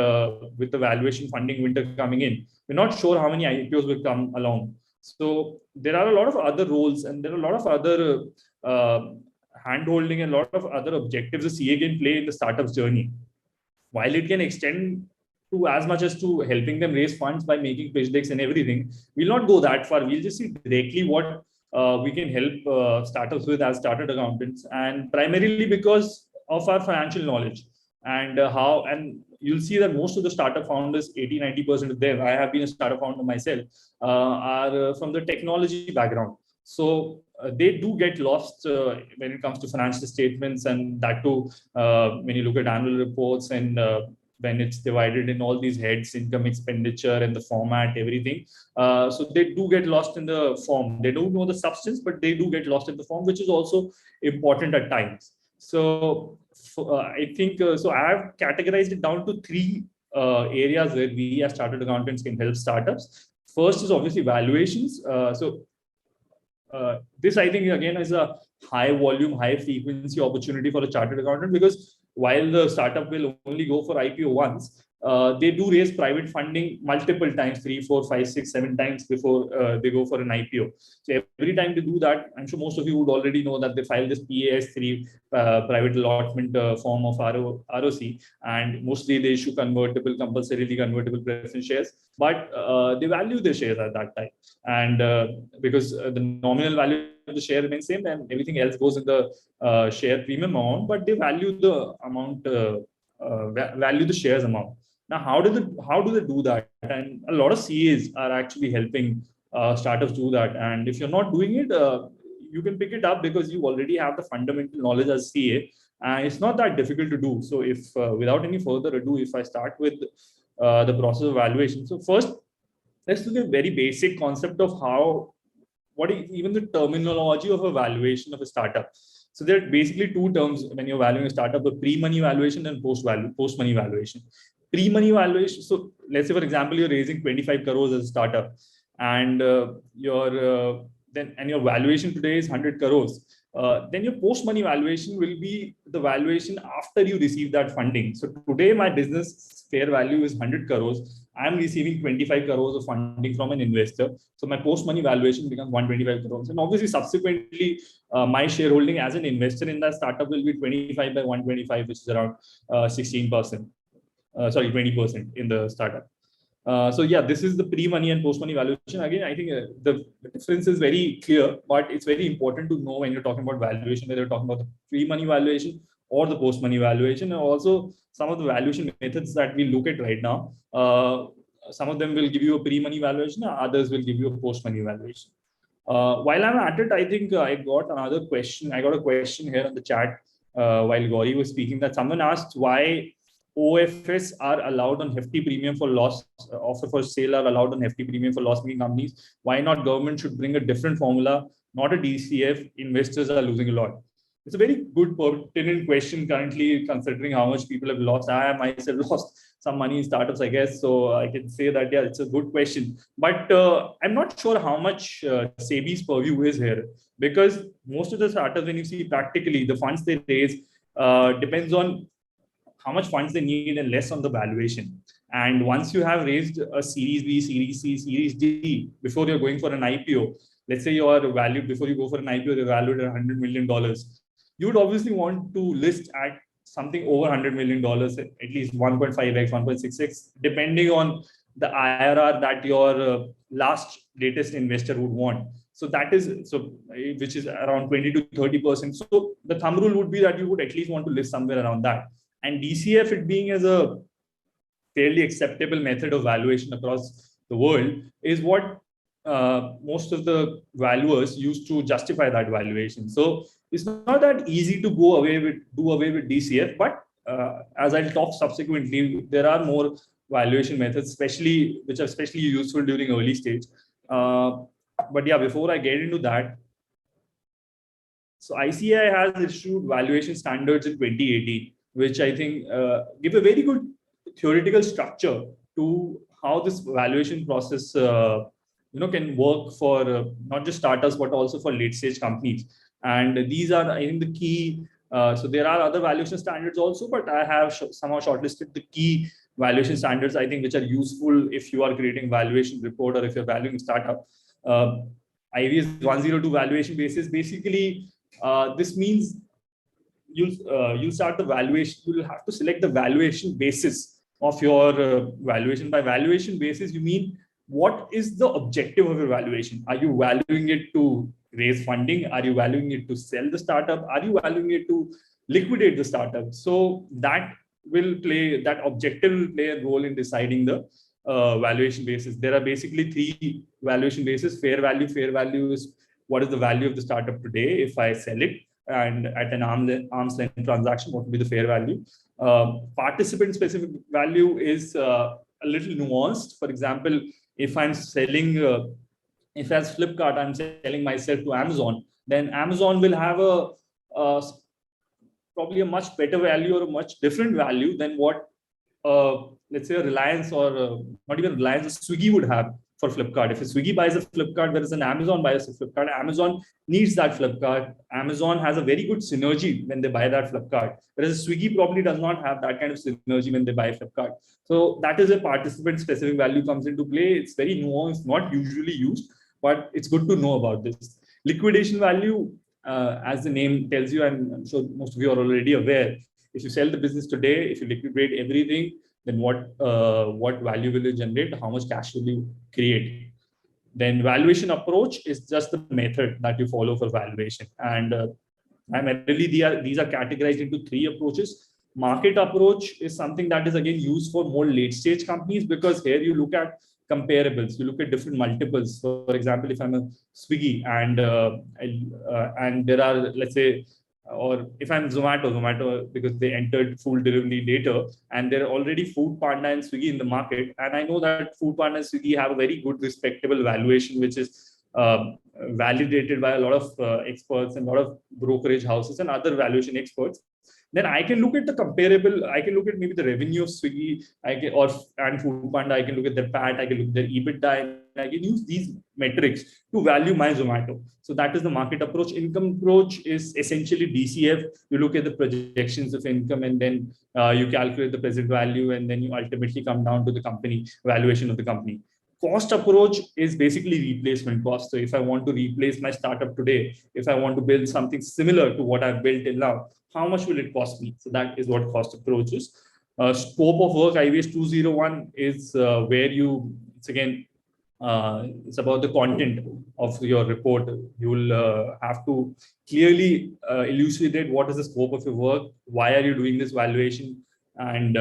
with the valuation funding winter coming in, we're not sure how many IPOs will come along. So there are a lot of other roles, and there are a lot of other hand-holding and a lot of other objectives a CA can play in the startup's journey. While it can extend to as much as to helping them raise funds by making pitch decks and everything, we'll not go that far. We'll just see directly what we can help startups with as chartered accountants, and primarily because of our financial knowledge and and you'll see that most of the startup founders, 80-90% of them, I have been a startup founder myself, are from the technology background. So they do get lost when it comes to financial statements, and that too, when you look at annual reports and when it's divided in all these heads, income, expenditure, and the format, everything. So they do get lost in the form. They don't know the substance, but they do get lost in the form, which is also important at times. So I think, so I have categorized it down to 3 areas where we as chartered accountants can help startups. First is obviously valuations. This, I think, again, is a high volume, high frequency opportunity for a chartered accountant, because while the startup will only go for IPO once, they do raise private funding multiple times, 3, 4, 5, 6, 7 times before they go for an IPO. So every time they do that, I'm sure most of you would already know that they file this PAS3 private allotment form of ROC, and mostly they issue compulsorily convertible preference shares, but they value the shares at that time. And because the nominal value of the share remains same, and everything else goes in the share premium amount, but they value the amount, value the shares amount. Now, how do they do that? And a lot of CAs are actually helping startups do that. And if you're not doing it, you can pick it up because you already have the fundamental knowledge as CA. And it's not that difficult to do. So if without any further ado, if I start with the process of valuation. So first, let's look at a very basic concept of what is even the terminology of a valuation of a startup. So there are basically 2 terms when you're valuing a startup: the pre-money valuation and post-money valuation. Pre-money valuation. So let's say, for example, you're raising 25 crores as a startup, and your valuation today is 100 crores. then your post-money valuation will be the valuation after you receive that funding. So today, my business fair value is 100 crores. I'm receiving 25 crores of funding from an investor. So my post-money valuation becomes 125 crores. And obviously, subsequently, my shareholding as an investor in that startup will be 25 by 125, which is around 16%. 20% in the startup. So yeah, this is the pre-money and post-money valuation. Again, I think the difference is very clear, but it's very important to know when you're talking about valuation, whether you're talking about the pre-money valuation or the post-money valuation, and also some of the valuation methods that we look at right now. Some of them will give you a pre-money valuation, others will give you a post-money valuation. While I'm at it, I think I got another question. I got a question here on the chat while Gauri was speaking, that someone asked why OFS are allowed on hefty premium for loss, offer for sale are allowed on hefty premium for loss-making companies. Why not government should bring a different formula, not a DCF? Investors are losing a lot. It's a very good pertinent question currently, considering how much people have lost. I myself lost some money in startups, I guess. So I can say that, yeah, it's a good question. But I'm not sure how much SEBI's purview is here, because most of the startups, when you see practically the funds they raise, depends on how much funds they need and less on the valuation. And once you have raised a Series B, Series C, Series D, before you're going for an IPO, let's say you are valued, before you go for an IPO, you're valued at $100 million. You would obviously want to list at something over $100 million, at least 1.5x, 1.6x, depending on the IRR that your latest investor would want. So that is, which is around 20 to 30%. So the thumb rule would be that you would at least want to list somewhere around that. And DCF, it being as a fairly acceptable method of valuation across the world, is what most of the valuers use to justify that valuation. So it's not that easy to do away with DCF, but as I'll talk subsequently, there are more valuation methods, which are especially useful during early stage. But yeah, before I get into that, so ICAI has issued valuation standards in 2018, which I think give a very good theoretical structure to how this valuation process can work for not just startups, but also for late stage companies. And these are, I think, the key. So there are other valuation standards also, but I have somehow shortlisted the key valuation standards, I think, which are useful if you are creating valuation report or if you're valuing a startup. IVS 102 valuation basis. Basically, this means you'll start the valuation. You'll have to select the valuation basis of your valuation. By valuation basis, you mean what is the objective of your valuation? Are you valuing it to raise funding? Are you valuing it to sell the startup? Are you valuing it to liquidate the startup? So that objective will play a role in deciding the valuation basis. There are basically three valuation bases. Fair value is what is the value of the startup today if I sell it, and at an arm's length transaction, what would be the fair value? Participant specific value is a little nuanced. For example, if I'm selling, if as Flipkart, I'm selling myself to Amazon, then Amazon will have probably a much better value or a much different value than what, let's say, a Reliance or not even Reliance, Swiggy would have for Flipkart. If a Swiggy buys a Flipkart, whereas an Amazon buys a Flipkart, Amazon needs that Flipkart. Amazon has a very good synergy when they buy that Flipkart, whereas Swiggy probably does not have that kind of synergy when they buy Flipkart. So that is a participant specific value comes into play. It's very nuanced, not usually used, but it's good to know about this. Liquidation value, as the name tells you, and I'm sure most of you are already aware, if you sell the business today, if you liquidate everything, then what value will you generate? How much cash will you create? Then valuation approach is just the method that you follow for valuation. And primarily these are categorized into three approaches. Market approach is something that is again used for more late stage companies, because here you look at comparables, you look at different multiples. So for example, if I'm a Swiggy and there are, let's say, or if I'm Zomato, because they entered food delivery later, and there are already Food Panda and Swiggy in the market. And I know that Food Panda and Swiggy have a very good respectable valuation, which is validated by a lot of experts and a lot of brokerage houses and other valuation experts. Then I can look at the comparable. I can look at maybe the revenue of Swiggy and Food Panda. I can look at their PAT. I can look at their EBITDA I can use these metrics to value my Zomato. So that is the market approach. Income approach is essentially DCF. You look at the projections of income, and then you calculate the present value, and then you ultimately come down to the company valuation of the company. Cost approach is basically replacement cost. So if I want to replace my startup today, if I want to build something similar to what I've built till now, how much will it cost me? So that is what cost approach is. Scope of work, IVS 201 is where you, it's again, it's about the content of your report. You will have to clearly elucidate what is the scope of your work, why are you doing this valuation, and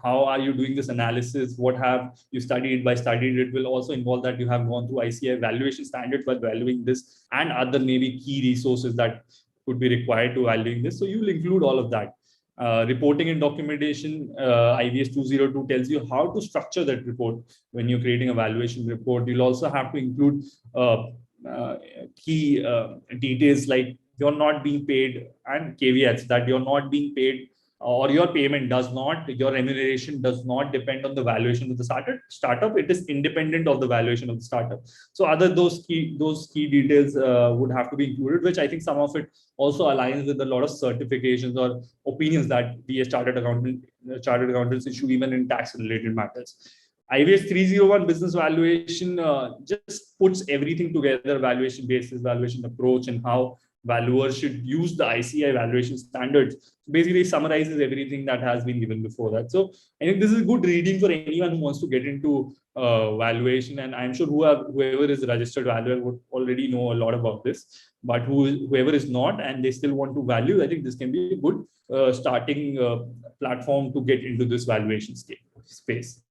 how are you doing this analysis, what have you studied. By studied, it will also involve that you have gone through ICAI valuation standards while valuing this, and other maybe key resources that could be required to valuing this. So you will include all of that. Reporting and documentation, IVS 202 tells you how to structure that report when you're creating a valuation report. You'll also have to include key details like you're not being paid, and caveats that you're not being paid, or your payment does not, your remuneration does not depend on the valuation of the startup. It is independent of the valuation of the startup. So those key details would have to be included, which I think some of it also aligns with a lot of certifications or opinions that we as chartered accountants issue even in tax related matters. IVS 301 business valuation just puts everything together: valuation basis, valuation approach, and how valuers should use the ICAI valuation standards. Basically summarizes everything that has been given before that. So I think this is good reading for anyone who wants to get into valuation. And I'm sure whoever is a registered valuer would already know a lot about this. But whoever is not and they still want to value, I think this can be a good starting platform to get into this valuation space.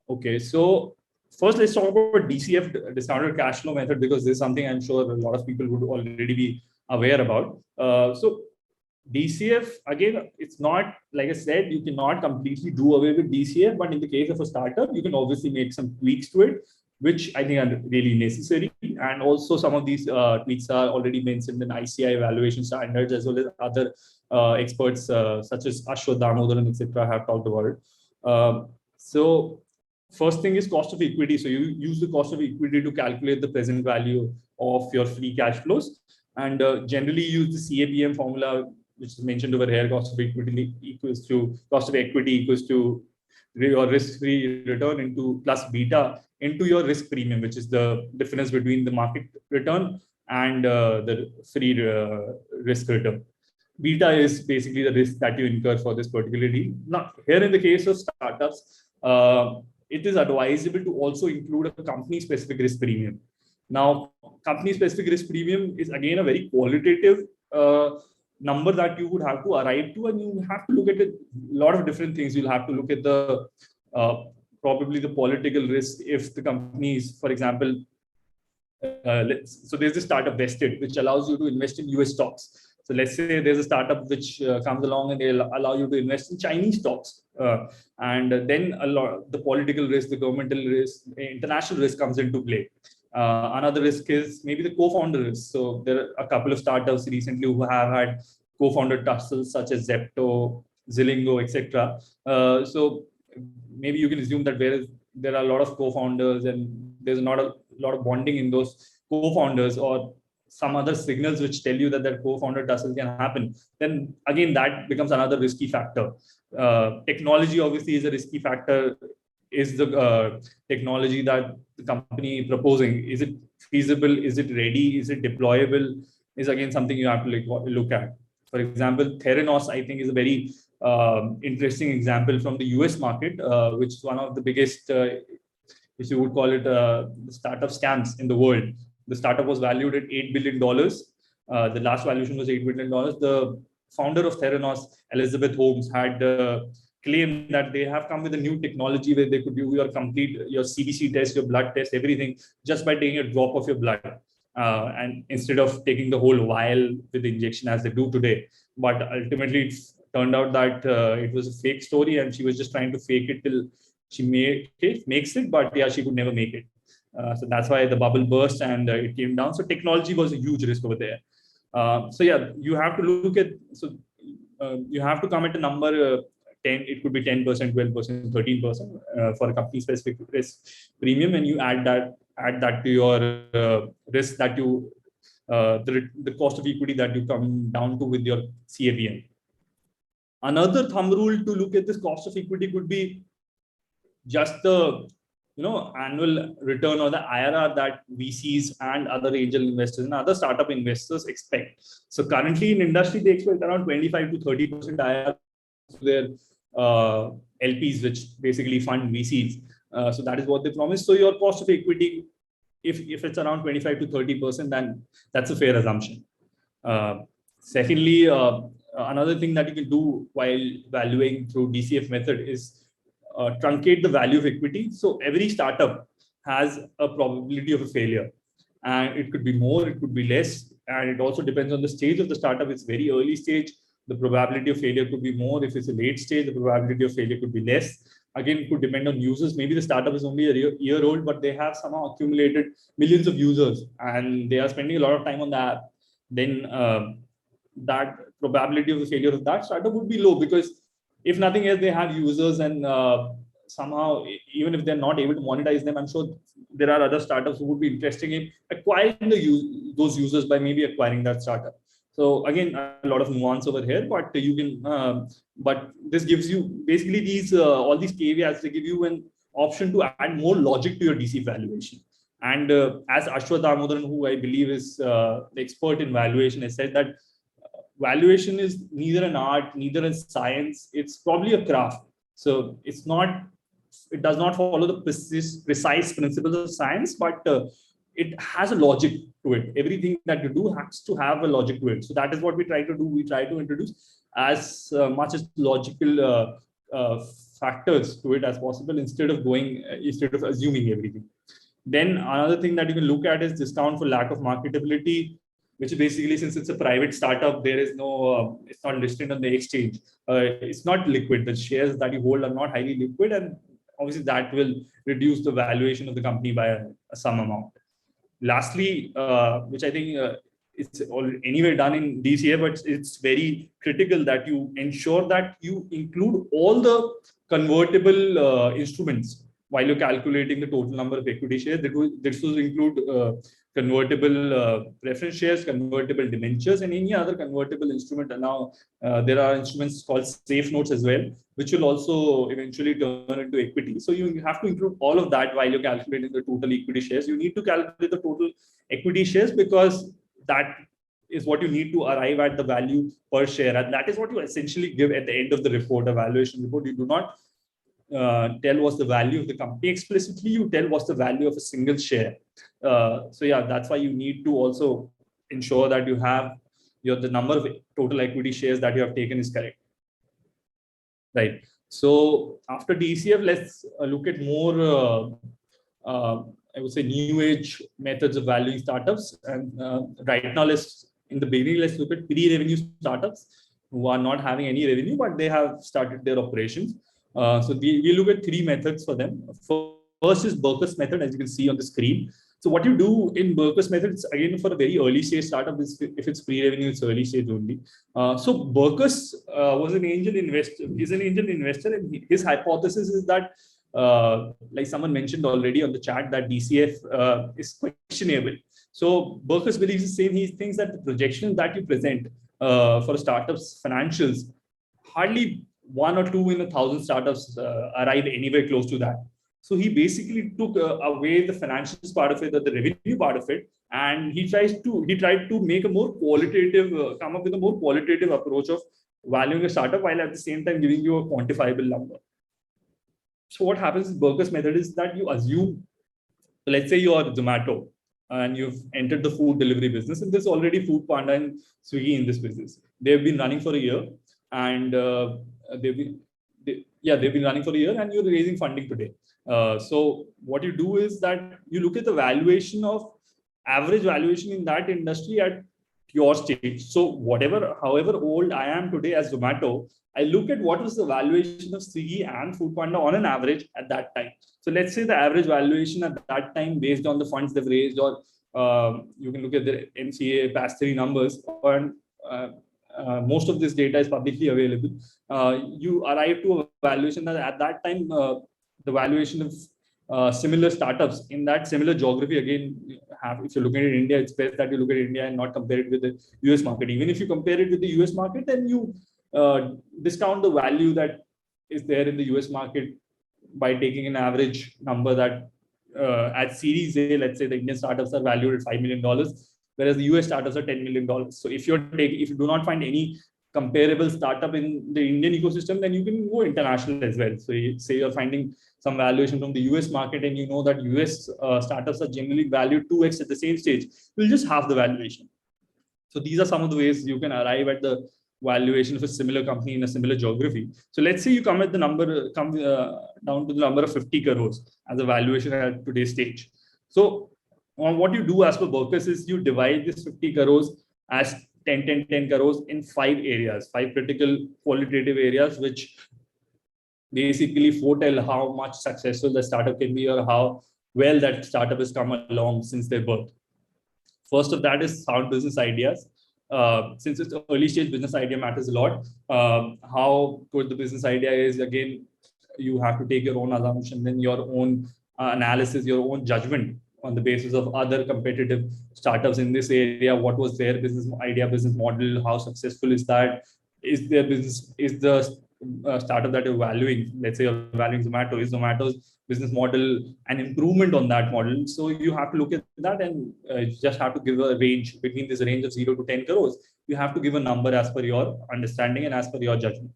Okay, so first, let's talk about DCF, discounted cash flow method, because this is something I'm sure a lot of people would already be aware about. So DCF, again, it's not, like I said, you cannot completely do away with DCF, but in the case of a startup, you can obviously make some tweaks to it, which I think are really necessary. And also some of these tweaks are already mentioned in ICAI valuation standards, as well as other experts such as Ashwath Damodaran, etc. have talked about it. So first thing is cost of equity. So you use the cost of equity to calculate the present value of your free cash flows, and generally use the CAPM formula, which is mentioned over here. Cost of equity equals to your risk-free return into plus beta into your risk premium, which is the difference between the market return and the free risk return. Beta is basically the risk that you incur for this particular deal. Now, here in the case of startups, it is advisable to also include a company-specific risk premium. Now, company-specific risk premium is again a very qualitative number that you would have to arrive to, and you have to look at a lot of different things. You'll have to look at the probably the political risk if the companies, for example, so there's this startup Vested, which allows you to invest in US stocks. So let's say there's a startup which comes along and they'll allow you to invest in Chinese stocks. And then the political risk, the governmental risk, international risk comes into play. Another risk is maybe the co-founder risk. So there are a couple of startups recently who have had co-founder tussles, such as Zepto, Zilingo, etc. So maybe you can assume that there are a lot of co-founders and there's not a lot of bonding in those co-founders, or some other signals which tell you that co-founder tussle can happen, then again, that becomes another risky factor. Technology obviously is a risky factor. Is the technology that the company proposing, is it feasible? Is it ready? Is it deployable? Is again something you have to look at. For example, Theranos, I think, is a very interesting example from the US market, which is one of the biggest, if you would call it, startup scams in the world. The startup was valued at $8 billion. The last valuation was $8 billion. The founder of Theranos, Elizabeth Holmes, had claimed that they have come with a new technology where they could do your CBC test, your blood test, everything, just by taking a drop of your blood. And instead of taking the whole vial with the injection as they do today. But ultimately, it turned out that it was a fake story, and she was just trying to fake it till she makes it, but yeah, she could never make it. So that's why the bubble burst and it came down. So technology was a huge risk over there. So yeah, you have to look at, you have to come at a number it could be 10%, 12%, 13% for a company specific risk premium, and you add that to your risk that you the cost of equity that you come down to with your CAPM. Another thumb rule to look at this cost of equity could be just the annual return or the IRR that VCs and other angel investors and other startup investors expect. So currently in industry, they expect around 25 to 30% IRR to their LPs, which basically fund VCs. So that is what they promise. So your cost of equity, if it's around 25 to 30%, then that's a fair assumption. Secondly, another thing that you can do while valuing through DCF method is truncate the value of equity. So every startup has a probability of a failure, and it could be more, it could be less, and it also depends on the stage of the startup. It's very early stage, the probability of failure could be more. If it's a late stage, the probability of failure could be less. Again, it could depend on users. Maybe the startup is only a year old, but they have somehow accumulated millions of users and they are spending a lot of time on the app. Then that probability of the failure of that startup would be low, because if nothing else, they have users, and somehow, even if they're not able to monetize them, I'm sure there are other startups who would be interested in acquiring those users by maybe acquiring that startup. So again, a lot of nuance over here, but you can, but this gives you basically these all these caveats. They give you an option to add more logic to your DC valuation. And as Ashwath Damodaran, who I believe is the expert in valuation, has said that valuation is neither an art, neither a science. It's probably a craft. So it's not, it does not follow the precise principles of science, but it has a logic to it. Everything that you do has to have a logic to it. So that is what we try to do. We try to introduce as much as logical factors to it as possible, instead of assuming everything. Then another thing that you can look at is discount for lack of marketability, which is basically, since it's a private startup, there is no, it's not listed on the exchange. It's not liquid. The shares that you hold are not highly liquid, and obviously that will reduce the valuation of the company by some amount. Lastly, which I think it's anyway done in DCA, but it's very critical that you ensure that you include all the convertible instruments while you're calculating the total number of equity shares. This will include convertible preference shares, convertible debentures, and any other convertible instrument. And now there are instruments called safe notes as well, which will also eventually turn into equity. So you have to include all of that while you're calculating the total equity shares. You need to calculate the total equity shares, because that is what you need to arrive at the value per share. And that is what you essentially give at the end of the report, a valuation report. You do not tell what's the value of the company explicitly, you tell what's the value of a single share. So yeah, that's why you need to also ensure that you have the number of total equity shares that you have taken is correct. Right. So after DCF, let's look at more, I would say, new age methods of valuing startups. And right now, in the beginning, let's look at pre-revenue startups who are not having any revenue, but they have started their operations. So we look at three methods for them. First is Berkus method, as you can see on the screen. So what you do in Berkus method, it's again for a very early stage startup. If it's pre-revenue, it's early stage only. So Berkus is an angel investor, and his hypothesis is that, like someone mentioned already on the chat, that DCF is questionable. So Berkus believes the same. He thinks that the projection that you present for startups' financials, hardly 1 or 2 in 1,000 startups arrive anywhere close to that. So he basically took away the financials part of it, or the revenue part of it, and he tried to make a more qualitative, come up with a more qualitative approach of valuing a startup, while at the same time giving you a quantifiable number. So what happens in Berkus method is that you assume, let's say you are Zomato and you've entered the food delivery business, and there's already Foodpanda and Swiggy in this business. They've been running for a year, and they've been running for a year, and you're raising funding today. So what you do is that you look at the valuation of average valuation in that industry at your stage. So however old I am today as Zomato, I look at what was the valuation of Swiggy and Foodpanda on an average at that time. So let's say the average valuation at that time, based on the funds they've raised, or you can look at the MCA past 3 numbers, most of this data is publicly available. You arrive to a valuation that at that time, the valuation of similar startups in that similar geography, again, if you're looking at India, it's best that you look at India and not compare it with the US market. Even if you compare it with the US market, then you discount the value that is there in the US market by taking an average number that at Series A, let's say the Indian startups are valued at $5 million, whereas the US startups are $10 million. So if you do not find any comparable startup in the Indian ecosystem, then you can go international as well. So say you're finding some valuation from the US market and you know that US startups are generally valued 2x at the same stage, you'll just halve the valuation. So these are some of the ways you can arrive at the valuation of a similar company in a similar geography. So let's say you come at the number, down to the number of 50 crores as a valuation at today's stage. So what you do as per Berkus is you divide this 50 crores as 10 crores in 5 areas, 5 critical qualitative areas, which basically foretell how much successful the startup can be or how well that startup has come along since their birth. First of that is sound business ideas. Since it's early stage, business idea matters a lot. How good the business idea is, again, you have to take your own assumption, then your own analysis, your own judgment on the basis of other competitive startups in this area. What was their business idea, business model? How successful is that? Is their business, is the startup that you're valuing, let's say you're valuing Zomato, is Zomato's business model an improvement on that model? So you have to look at that and just have to give a range between this range of 0 to 10 crores. You have to give a number as per your understanding and as per your judgment.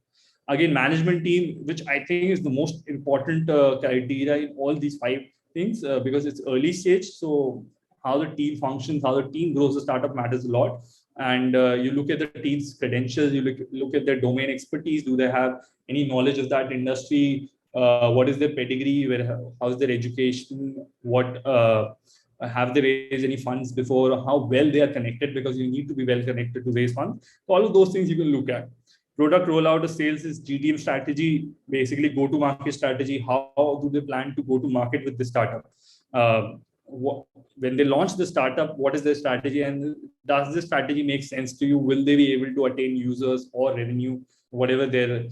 Again, management team, which I think is the most important criteria in all these 5 things, because it's early stage. So how the team functions, how the team grows the startup matters a lot. And you look at the team's credentials, you look at their domain expertise. Do they have any knowledge of that industry? What is their pedigree? How is their education? What have they raised any funds before? How well they are connected, because you need to be well connected to raise funds. So all of those things you can look at. Product rollout of sales is GTM strategy, basically go-to-market strategy. How do they plan to go to market with the startup? When they launch the startup, what is their strategy, and does this strategy make sense to you? Will they be able to attain users or revenue, whatever their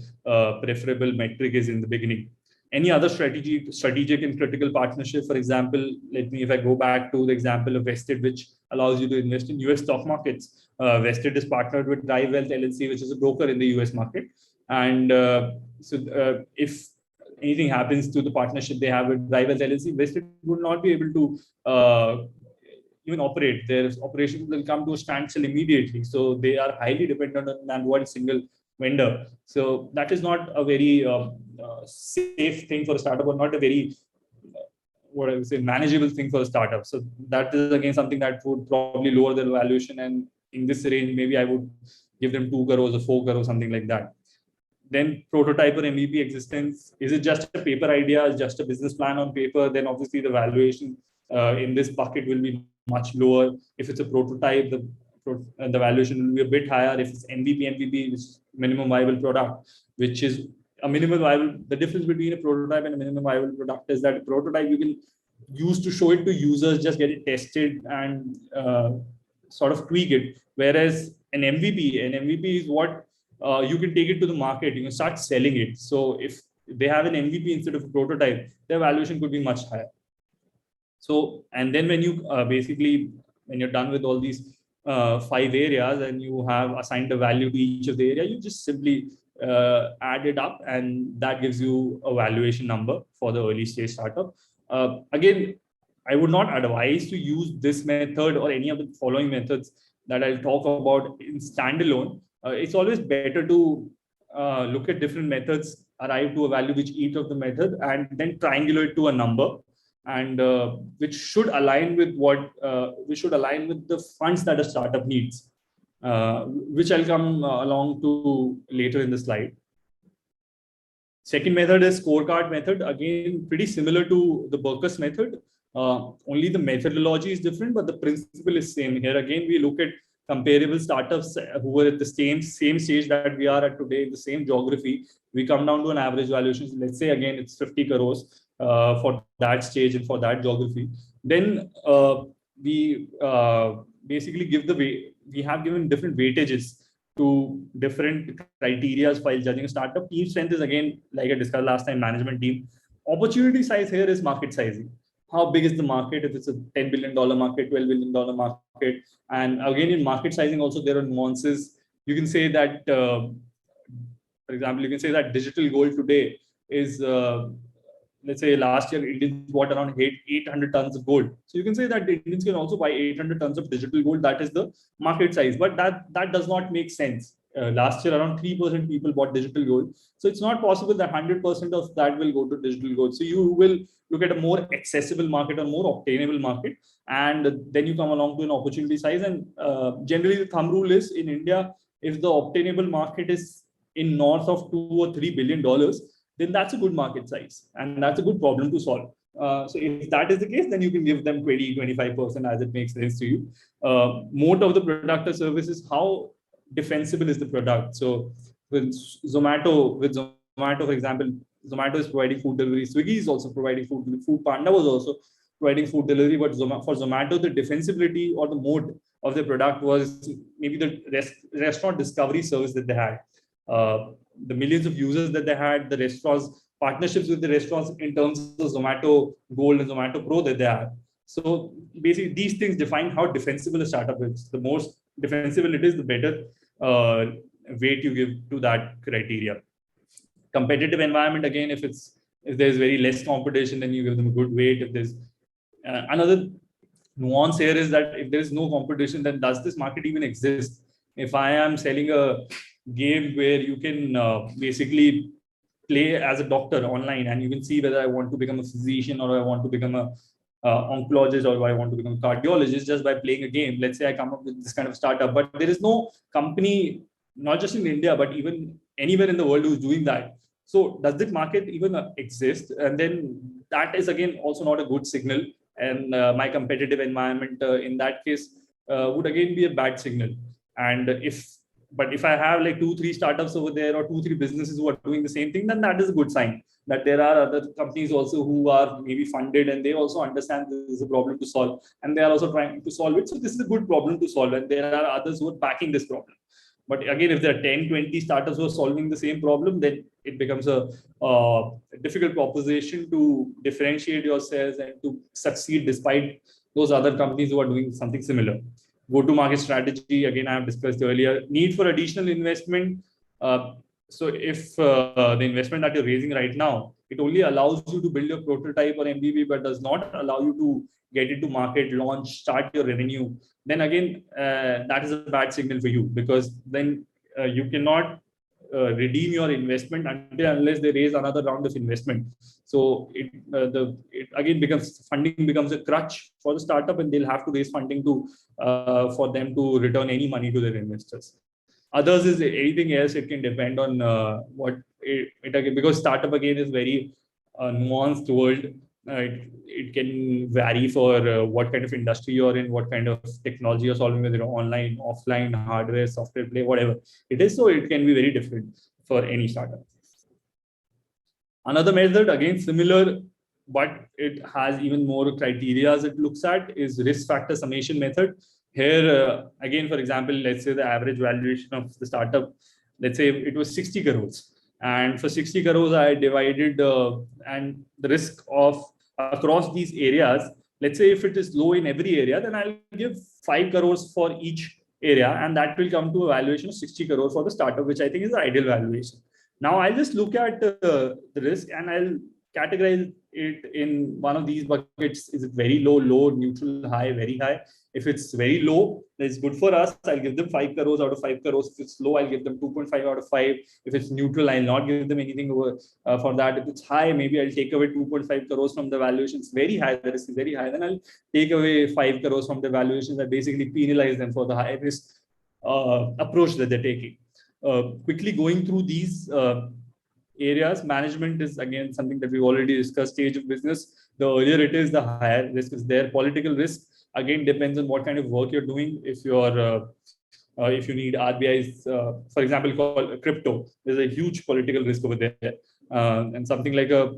preferable metric is in the beginning? Any other strategic and critical partnership, for example, if I go back to the example of Vested, which allows you to invest in US stock markets. Vested is partnered with Drive Wealth LLC, which is a broker in the US market. And if anything happens to the partnership they have with Drive Wealth LLC, Vested would not be able to even operate. Their operations will come to a standstill immediately. So they are highly dependent on one single vendor. So that is not a very safe thing for a startup, or not a very what I would say manageable thing for a startup. So that is again something that would probably lower their valuation. And in this range, maybe I would give them 2 crores or 4 crores, something like that. Then prototype or MVP existence. Is it just a paper idea, just a business plan on paper? Then obviously the valuation in this bucket will be much lower. If it's a prototype, the valuation will be a bit higher. If it's MVP, which is minimum viable product, which is a minimum viable, the difference between a prototype and a minimum viable product is that a prototype you can use to show it to users, just get it tested and sort of tweak it. Whereas an MVP is what you can take it to the market, you can start selling it. So if they have an MVP instead of a prototype, their valuation could be much higher. So, and then when you when you're done with all these 5 areas and you have assigned a value to each of the area, you just simply add it up, and that gives you a valuation number for the early stage startup. Again, I would not advise to use this method or any of the following methods that I'll talk about in standalone. It's always better to look at different methods, arrive to a value which each of the method, and then triangulate to a number, and which should align with the funds that a startup needs, which I'll come along to later in the slide. Second method is scorecard method. Again, pretty similar to the Berkus method. Only the methodology is different, but the principle is same. Here again, we look at comparable startups who are at the same stage that we are at today in the same geography. We come down to an average valuation. Let's say again, it's 50 crores for that stage and for that geography. Then we basically give we have given different weightages to different criteria while judging a startup. Team strength is, again, like I discussed last time, management team. Opportunity size here is market sizing. How big is the market? If it's a $10 billion market, $12 billion market. And again, in market sizing also, there are nuances. You can say that, for example, you can say that digital gold today is, let's say last year, Indians bought around 800 tons of gold. So you can say that the Indians can also buy 800 tons of digital gold. That is the market size, but that does not make sense. Last year, around 3% people bought digital gold. So it's not possible that 100% of that will go to digital gold. So you will look at a more accessible market or more obtainable market. And then you come along to an opportunity size. And generally the thumb rule is in India, if the obtainable market is in north of $2 or $3 billion, then that's a good market size. And that's a good problem to solve. So if that is the case, then you can give them 20, 25% as it makes sense to you. Moat of the product or service is how defensible is the product. So with Zomato, for example, Zomato is providing food delivery. Swiggy is also providing food. Food Panda was also providing food delivery. But for Zomato, the defensibility or the mode of the product was maybe the restaurant discovery service that they had. The millions of users that they had, the restaurants, partnerships with the restaurants in terms of Zomato Gold and Zomato Pro that they have. So basically, these things define how defensible a startup is. The more defensible it is, the better weight you give to that criteria. Competitive environment, again, if there's very less competition, then you give them a good weight. If there's another nuance here is that if there is no competition, then does this market even exist? If I am selling a game where you can basically play as a doctor online and you can see whether I want to become a physician or I want to become a oncologist or I want to become a cardiologist just by playing a game. Let's say I come up with this kind of startup, but there is no company, not just in India, but even anywhere in the world who's doing that. So does this market even exist? And then that is, again, also not a good signal. And my competitive environment in that case would again be a bad signal. And if I have like 2-3 startups over there or 2-3 businesses who are doing the same thing, then that is a good sign that there are other companies also who are maybe funded and they also understand this is a problem to solve and they are also trying to solve it. So this is a good problem to solve and there are others who are backing this problem. But again, if there are 10-20 startups who are solving the same problem, then it becomes a difficult proposition to differentiate yourselves and to succeed despite those other companies who are doing something similar. Go-to-market strategy, again, I have discussed earlier. Need for additional investment. So if the investment that you're raising right now, it only allows you to build your prototype or MVP, but does not allow you to get into market, launch, start your revenue, then again, that is a bad signal for you because then you cannot redeem your investment unless they raise another round of investment. So it again funding becomes a crutch for the startup and they'll have to raise funding to for them to return any money to their investors. Others is anything else. It can depend on what it again, because startup again is very nuanced world. It can vary for what kind of industry you're in, what kind of technology you're solving, whether online, offline, hardware, software play, whatever it is. So it can be very different for any startup. Another method, again, similar, but it has even more criteria it looks at is risk factor summation method. Here, again, for example, let's say the average valuation of the startup, let's say it was 60 crores. And for 60 crores, I divided and the risk of across these areas, let's say if it is low in every area, then I'll give 5 crores for each area. And that will come to a valuation of 60 crores for the startup, which I think is the ideal valuation. Now I'll just look at the risk and I'll categorize it in one of these buckets. Is it very low, low, neutral, high, very high? If it's very low, it's good for us. I'll give them 5 crores out of 5 crores. If it's low, I'll give them 2.5 out of 5. If it's neutral, I'll not give them anything over for that. If it's high, maybe I'll take away 2.5 crores from the valuations. Very high, the risk is very high. Then I'll take away 5 crores from the valuations that basically penalize them for the high risk approach that they're taking. Quickly going through these areas, management is again something that we've already discussed. Stage of business, the earlier it is, the higher risk is there. Political risk again depends on what kind of work you're doing. If you're if you need RBI's, for example, called crypto, there's a huge political risk over there. And something like a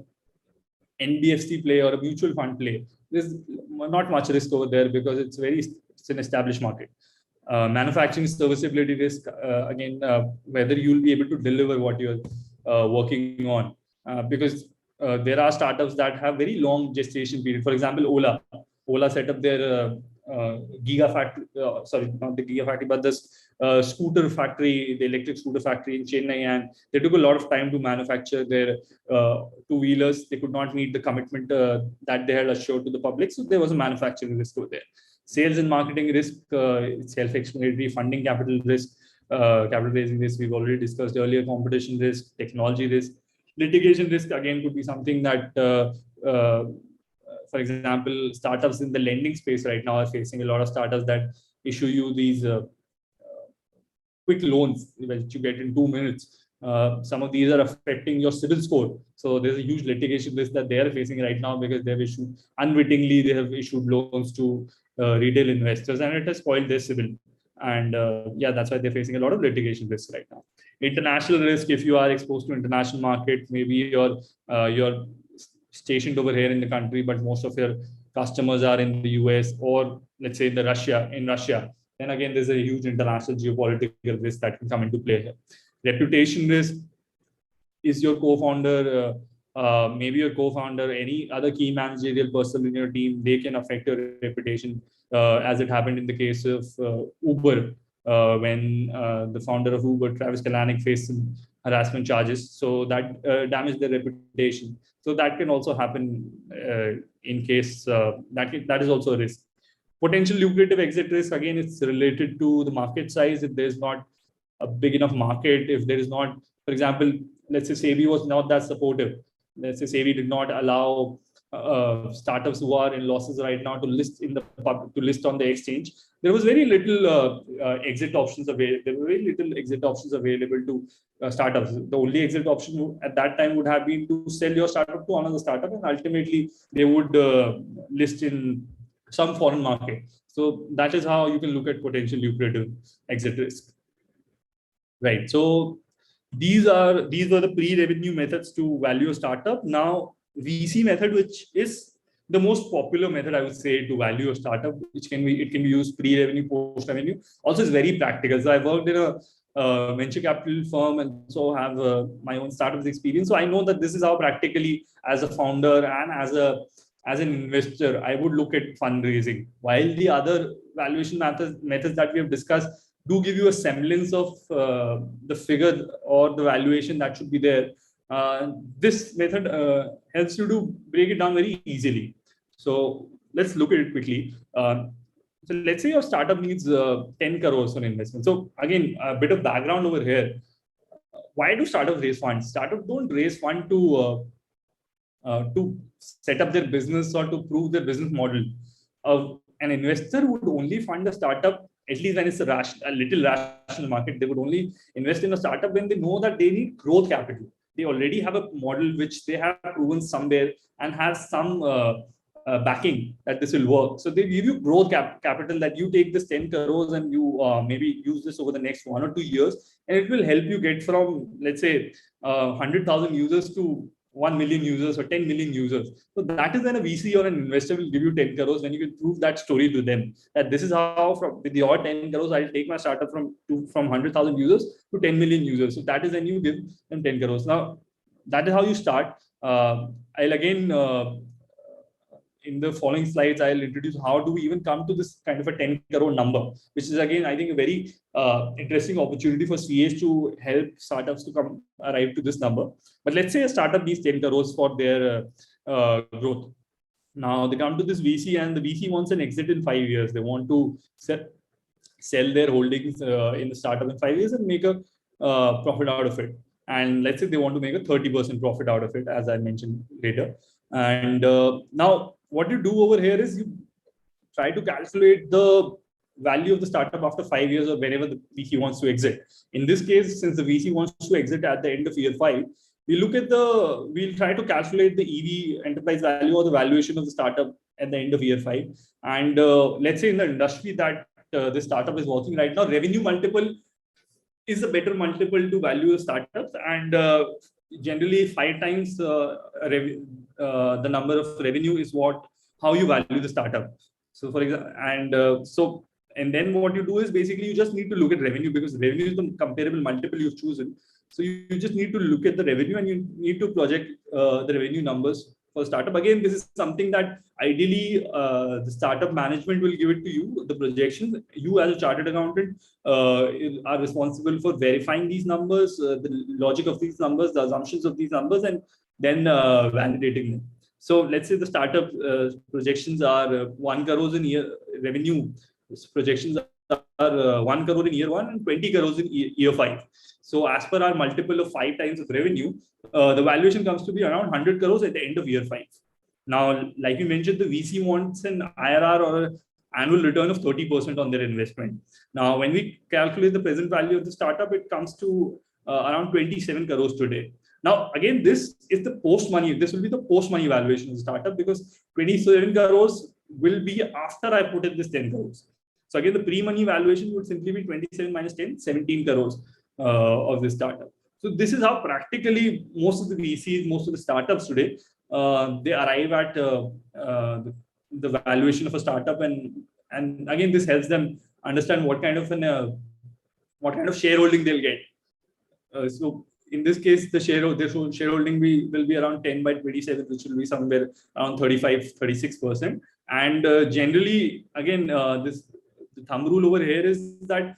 NBFC play or a mutual fund play, there's not much risk over there because it's an established market. Manufacturing serviceability risk, again, whether you'll be able to deliver what you're working on. Because there are startups that have very long gestation period. For example, Ola. Ola set up their gigafactory, sorry, not the gigafactory, but this scooter factory, the electric scooter factory in Chennai, and they took a lot of time to manufacture their two-wheelers. They could not meet the commitment that they had assured to the public, so there was a manufacturing risk over there. Sales and marketing risk, self-explanatory. Funding capital risk, capital raising risk, we've already discussed earlier. Competition risk, technology risk. Litigation risk, again, could be something that, for example, startups in the lending space right now are facing. A lot of startups that issue you these quick loans, which you get in 2 minutes. Some of these are affecting your CIBIL score. So there's a huge litigation risk that they are facing right now because they've issued, unwittingly, they have issued loans to retail investors, and it has spoiled their CIBIL. And yeah, that's why they're facing a lot of litigation risk right now. International risk, if you are exposed to international market, maybe you're stationed over here in the country, but most of your customers are in the US, or let's say in Russia, then again, there's a huge international geopolitical risk that can come into play here. Reputation risk is your co-founder, maybe your co-founder, any other key managerial person in your team, they can affect your reputation, as it happened in the case of Uber, when the founder of Uber, Travis Kalanick, faced some harassment charges. So that damaged their reputation. So that can also happen in case that is also a risk. Potential lucrative exit risk, again, it's related to the market size. If there's not a big enough market, if there is not, for example, let's say SEBI was not that supportive. Let's say SEBI did not allow startups who are in losses right now to list in the to list on the exchange. There was very little exit options available. There were very little exit options available to startups. The only exit option at that time would have been to sell your startup to another startup, and ultimately they would list in some foreign market. So that is how you can look at potential lucrative exit risk. Right. So these were the pre-revenue methods to value a startup. Now, VC method, which is the most popular method, I would say, to value a startup, which can be used pre-revenue, post-revenue. Also, is very practical. So I worked in a venture capital firm, and so have my own startups experience. So I know that this is how practically, as a founder and as an investor, I would look at fundraising. While the other valuation methods that we have discussed do give you a semblance of the figure or the valuation that should be there, this method helps you to break it down very easily. So let's look at it quickly. So let's say your startup needs 10 crores for investment. So again, a bit of background over here. Why do startups raise funds? Startups don't raise funds to set up their business or to prove their business model. An investor would only fund a startup, at least when it's a little rational market. They would only invest in a startup when they know that they need growth capital. They already have a model which they have proven somewhere and has some backing that this will work. So they give you growth capital, that you take this 10 crores and you maybe use this over the next 1 or 2 years, and it will help you get from, let's say, 100,000 users to 1 million users or 10 million users. So that is when a VC or an investor will give you 10 crores, when you can prove that story to them, that this is how with your 10 crores, I'll take my startup from 100,000 users to 10 million users. So that is when you give them 10 crores. Now, that is how you start. I'll again, in the following slides, I'll introduce how do we even come to this kind of a 10 crore number, which is again, I think, a very interesting opportunity for CAs to help startups to arrive to this number. But let's say a startup needs 10 crores for their growth. Now they come to this VC, and the VC wants an exit in 5 years. They want to sell their holdings in the startup in 5 years and make a profit out of it. And let's say they want to make a 30% profit out of it, as I mentioned later. And now what you do over here is you try to calculate the value of the startup after 5 years or whenever the VC wants to exit. In this case, since the VC wants to exit at the end of year 5, we'll try to calculate the EV, enterprise value, or the valuation of the startup at the end of year 5. And let's say in the industry that this startup is working right now, revenue multiple is a better multiple to value a startup, and generally 5 times the number of revenue is how you value the startup. So for example, and so And then what you do is basically you just need to look at revenue, because revenue is the comparable multiple you've chosen. So you just need to look at the revenue and you need to project the revenue numbers for startup. Again, this is something that ideally the startup management will give it to you, the projections. You as a chartered accountant are responsible for verifying these numbers, the logic of these numbers, the assumptions of these numbers, and then validating them. So let's say the startup projections are 1 crore in year revenue. Projections are 1 crore in year 1 and 20 crores in year 5. So as per our multiple of 5 times of revenue, the valuation comes to be around 100 crores at the end of year 5. Now, like you mentioned, the VC wants an IRR or an annual return of 30% on their investment. Now, when we calculate the present value of the startup, it comes to around 27 crores today. Now, again, this is the post money. This will be the post money valuation of the startup, because 27 crores will be after I put in this 10 crores. So again, the pre-money valuation would simply be 27 minus 10, 17 crores of this startup. So this is how practically most of the VCs, most of the startups today, they arrive at the valuation of a startup, and again, this helps them understand what kind of shareholding they'll get. So in this case, the shareholding will be around 10 by 27, which will be somewhere around 35-36%. And generally, again, the thumb rule over here is that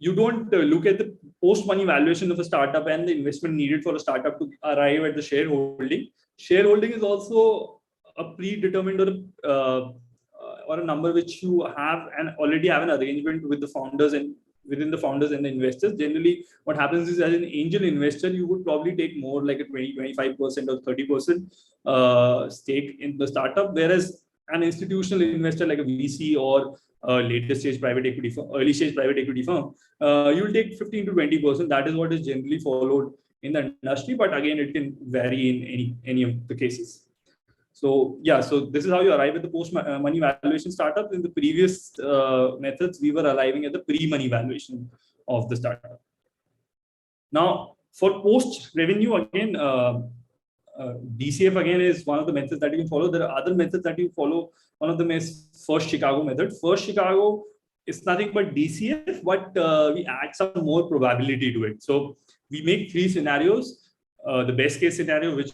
you don't look at the post-money valuation of a startup and the investment needed for a startup to arrive at the shareholding. Shareholding is also a predetermined or a number which you have and already have an arrangement with the founders and within the founders and the investors. Generally, what happens is, as an angel investor, you would probably take more like a 20-25% or 30% stake in the startup, whereas an institutional investor like a VC or later stage private equity firm, early stage private equity firm, you will take 15 to 20%. That is what is generally followed in the industry, but again, it can vary in any of the cases. So yeah, so this is how you arrive at the post-money valuation startup. In the previous methods, we were arriving at the pre-money valuation of the startup. Now, for post-revenue, again, DCF again is one of the methods that you can follow. There are other methods that you follow. One of them is First Chicago method. First Chicago is nothing but DCF, but we add some more probability to it. So we make 3 scenarios. The best case scenario, which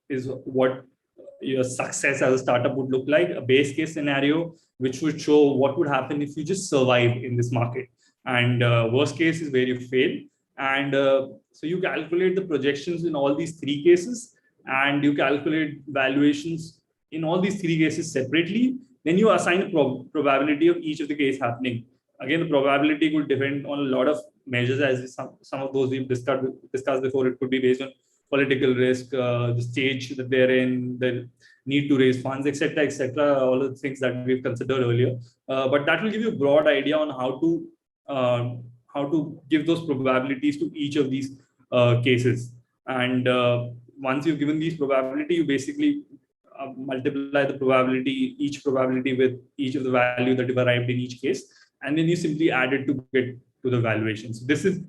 is what your success as a startup would look like. A base case scenario, which would show what would happen if you just survive in this market. And worst case is where you fail. And so you calculate the projections in all these 3 cases, and you calculate valuations in all these 3 cases separately. Then you assign a probability of each of the case happening. Again, the probability could depend on a lot of measures, as some of those we've discussed before. It could be based on political risk, the stage that they're in, the need to raise funds, etc., all of the things that we've considered earlier. But that will give you a broad idea on how to give those probabilities to each of these cases. And once you've given these probability, you basically multiply the probability, each probability with each of the value that you've arrived in each case, and then you simply add it to get to the valuation. So this is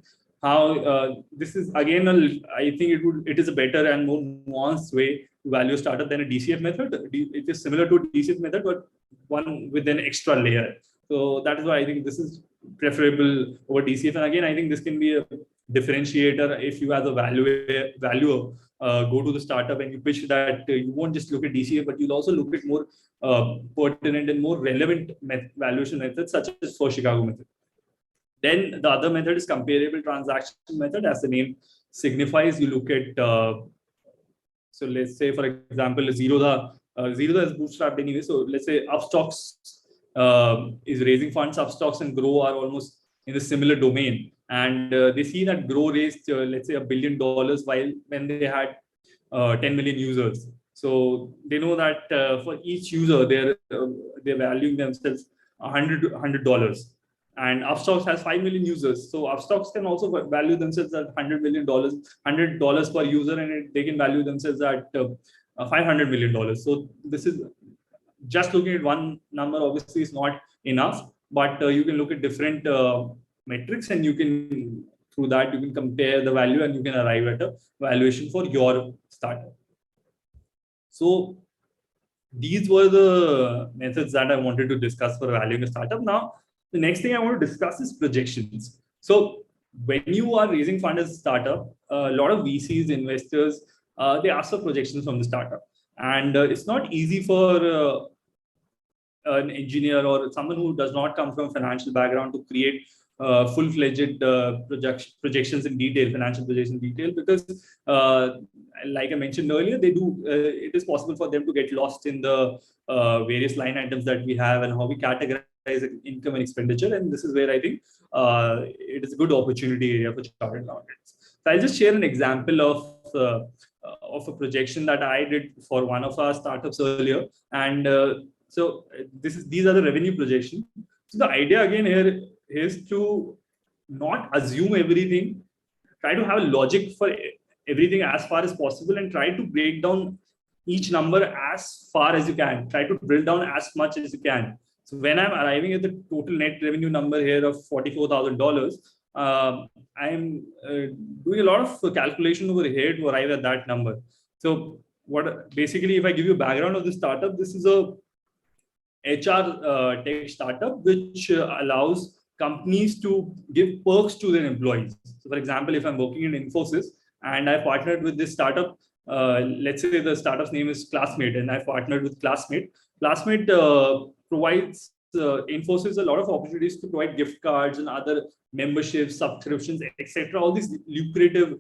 how this is again, I think it is a better and more nuanced way to value a startup than a DCF method. It is similar to a DCF method, but one with an extra layer. So that is why I think this is preferable over DCF. And again, I think this can be a differentiator if you as a valuer go to the startup and you pitch that you won't just look at DCF, but you'll also look at more pertinent and more relevant valuation methods, such as First Chicago method. Then the other method is comparable transaction method. As the name signifies, you look at, so let's say, for example, Zerodha is bootstrapped anyway. So let's say Upstocks is raising funds. Upstocks and Grow are almost in a similar domain. And they see that Grow raised, let's say, $1 billion when they had 10 million users. So they know that for each user, they're valuing themselves $100. And Upstocks has 5 million users. So Upstocks can also value themselves at $100 million, $100 per user, and they can value themselves at $500 million. So this is just looking at one number, obviously, is not enough, but you can look at different metrics, and you can, through that, you can compare the value and you can arrive at a valuation for your startup. So these were the methods that I wanted to discuss for valuing a startup. Now, The next thing I want to discuss is projections. So when you are raising fund as a startup, a lot of VCs, investors, they ask for projections from the startup. And it's not easy for an engineer or someone who does not come from a financial background to create full-fledged projections in detail, financial projections in detail, because like I mentioned earlier, it is possible for them to get lost in the various line items that we have and how we categorize income and expenditure. And this is where I think it is a good opportunity area for chartered accountants. So I'll just share an example of a projection that I did for one of our startups earlier. And so these are the revenue projections. So the idea again here is to not assume everything, try to have a logic for everything as far as possible, and try to break down each number as far as you can. Try to drill down as much as you can. So when I'm arriving at the total net revenue number here of $44,000, I'm doing a lot of calculation over here to arrive at that number. So basically, if I give you a background of the startup, this is a HR tech startup which allows companies to give perks to their employees. So for example, if I'm working in Infosys and I partnered with this startup, let's say the startup's name is Classmate, and I partnered with Classmate. Classmate provides Infosys a lot of opportunities to provide gift cards and other memberships, subscriptions, etc. All these lucrative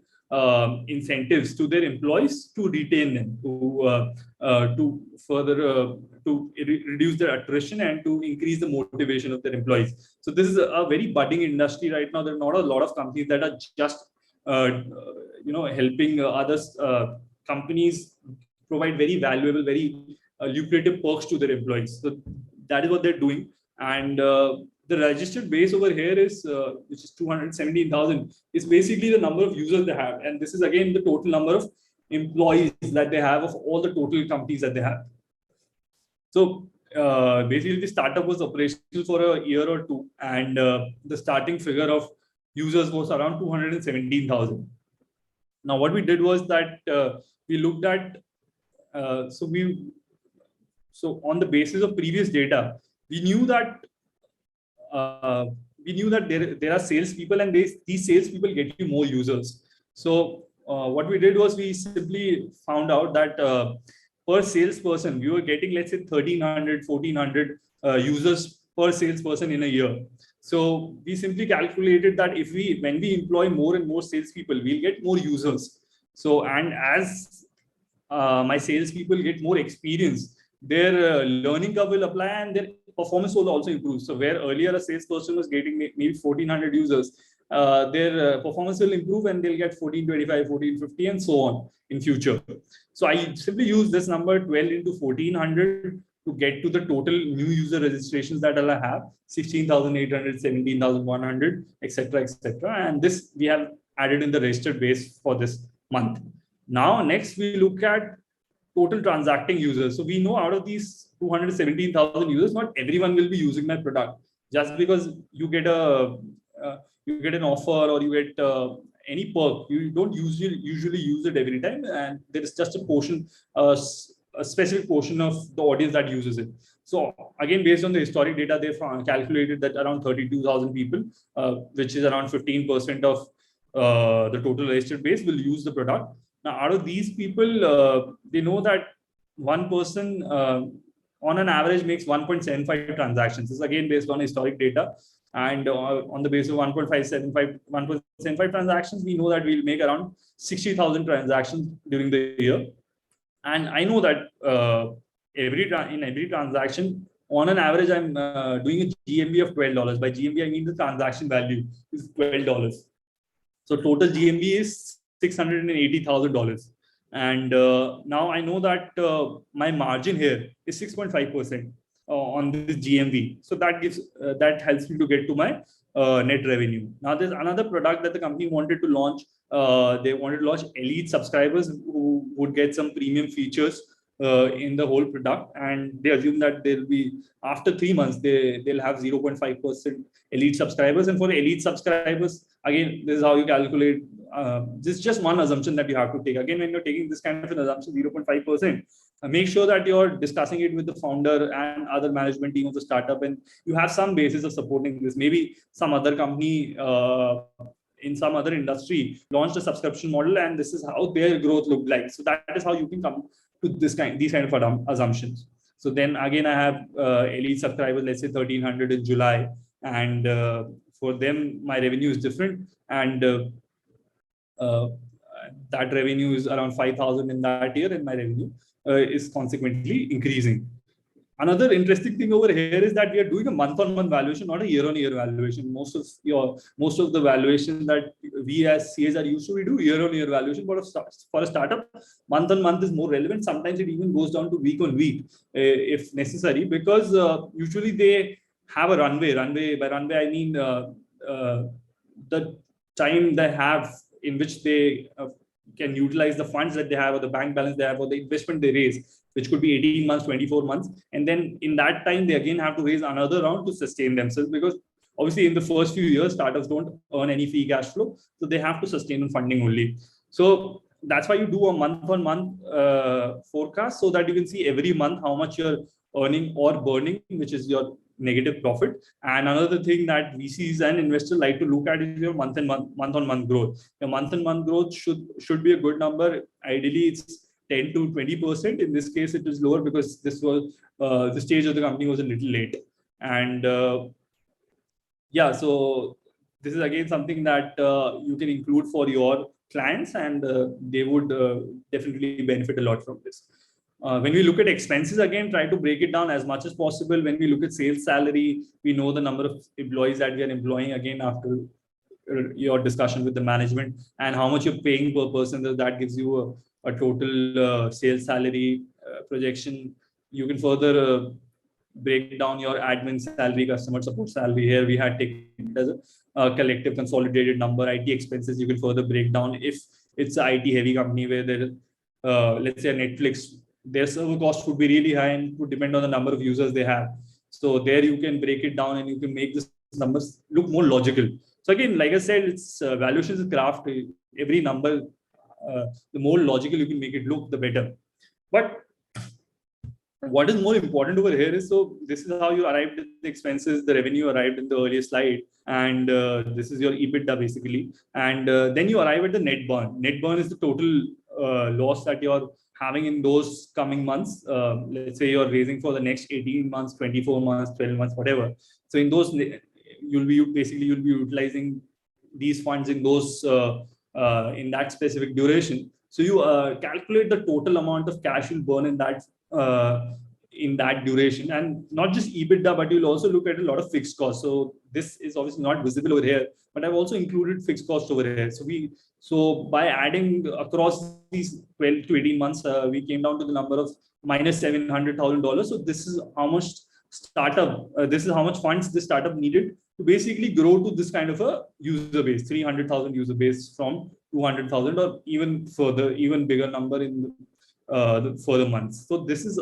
incentives to their employees to retain them, to further reduce their attrition and to increase the motivation of their employees. So this is a very budding industry right now. There are not a lot of companies that are just helping others. Companies provide very valuable, very lucrative perks to their employees. So that is what they're doing. And the registered base over here is, which is 217,000, is basically the number of users they have. And this is again the total number of employees that they have of all the total companies that they have. So basically the startup was operational for a year or two, and the starting figure of users was around 217,000. Now what we did was that we looked at, so on the basis of previous data, we knew that there are salespeople, and these salespeople get you more users. So what we did was we simply found out that per salesperson, we were getting, let's say, 1,300, 1,400 users per salesperson in a year. So we simply calculated that when we employ more and more salespeople, we'll get more users. So, and as my salespeople get more experience, their learning curve will apply and their performance will also improve. So where earlier a salesperson was getting maybe 1,400 users, their performance will improve and they'll get 1,425, 1,450 and so on in future. So I simply use this number 12 into 1,400 to get to the total new user registrations that I'll have, 16,800, 17,100, etc., etc. And this we have added in the registered base for this month. Now, next we look at total transacting users. So we know out of these 217,000 users, not everyone will be using my product. Just because you get an offer or you get any perk, you don't usually use it every time, and there is just a portion, a specific portion of the audience that uses it. So again, based on the historic data, they've calculated that around 32,000 people, which is around 15% of the total registered base, will use the product. Now, out of these people, they know that one person on an average makes 1.75 transactions. This is again based on historic data. And on the basis of 1.75 transactions, we know that we'll make around 60,000 transactions during the year. And I know that in every transaction, on an average, I'm doing a GMV of $12. By GMV, I mean the transaction value is $12. So total GMV is $680,000. And now I know that my margin here is 6.5% on this GMV. So that helps me to get to my net revenue. Now there's another product that the company wanted to launch. They wanted to launch elite subscribers who would get some premium features in the whole product, and they assume that they'll be, after 3 months, they'll have 0.5% elite subscribers. And for elite subscribers, again, this is how you calculate this is just one assumption that you have to take. Again, when you're taking this kind of an assumption, 0.5%, make sure that you're discussing it with the founder and other management team of the startup, and you have some basis of supporting this. Maybe some other company in some other industry launched a subscription model, and this is how their growth looked like. So that is how you can come to these kind of assumptions. So then again, I have elite subscribers, let's say 1,300 in July, and for them, my revenue is different, and that revenue is around 5,000 in that year, and my revenue is consequently increasing. Another interesting thing over here is that we are doing a month-on-month valuation, not a year-on-year valuation. Most of the valuation that we as CAs are used to, we do year-on-year valuation. But for a startup, month-on-month is more relevant. Sometimes it even goes down to week-on-week if necessary, because usually they have a runway. By runway, I mean the time they have in which they can utilize the funds that they have, or the bank balance they have, or the investment they raise, which could be 18 months, 24 months. And then in that time, they again have to raise another round to sustain themselves, because obviously in the first few years, startups don't earn any free cash flow. So they have to sustain on funding only. So that's why you do a month-on-month forecast, so that you can see every month how much you're earning or burning, which is your negative profit. And another thing that VCs and investors like to look at is your month-on-month growth. Your month-on-month growth should be a good number. Ideally, it's 10 to 20%. In this case, it is lower because this was the stage of the company was a little late. And yeah, so this is again something that you can include for your clients, and they would definitely benefit a lot from this. When we look at expenses, again, try to break it down as much as possible. When we look at sales salary, we know the number of employees that we are employing, again, after your discussion with the management, and how much you're paying per person. That gives you a total sales salary projection. You can further break down your admin salary, customer support salary. Here we had taken it as a collective consolidated number. IT expenses, you can further break down. If it's an IT heavy company where there, let's say Netflix, their server cost would be really high and would depend on the number of users they have. So there you can break it down and you can make this numbers look more logical. So again, like I said, it's valuation is a craft. Every number, the more logical you can make it look, the better. But what is more important over here is, so this is how you arrived at the expenses, the revenue arrived in the earlier slide, and this is your EBITDA basically. And then you arrive at the net burn. Net burn is the total loss that you're having in those coming months. Let's say you're raising for the next 18 months, 24 months, 12 months, whatever. So in those, you'll be utilizing these funds in those in that specific duration. So you calculate the total amount of cash you'll burn in that duration, and not just EBITDA, but you'll also look at a lot of fixed costs. So this is obviously not visible over here, but I've also included fixed costs over here. So by adding across these 12 to 18 months, we came down to the number of minus $700,000. So this is how much this is how much funds this startup needed to basically grow to this kind of a user base, 300,000 user base from 200,000, or even further, even bigger number in the further months. So this is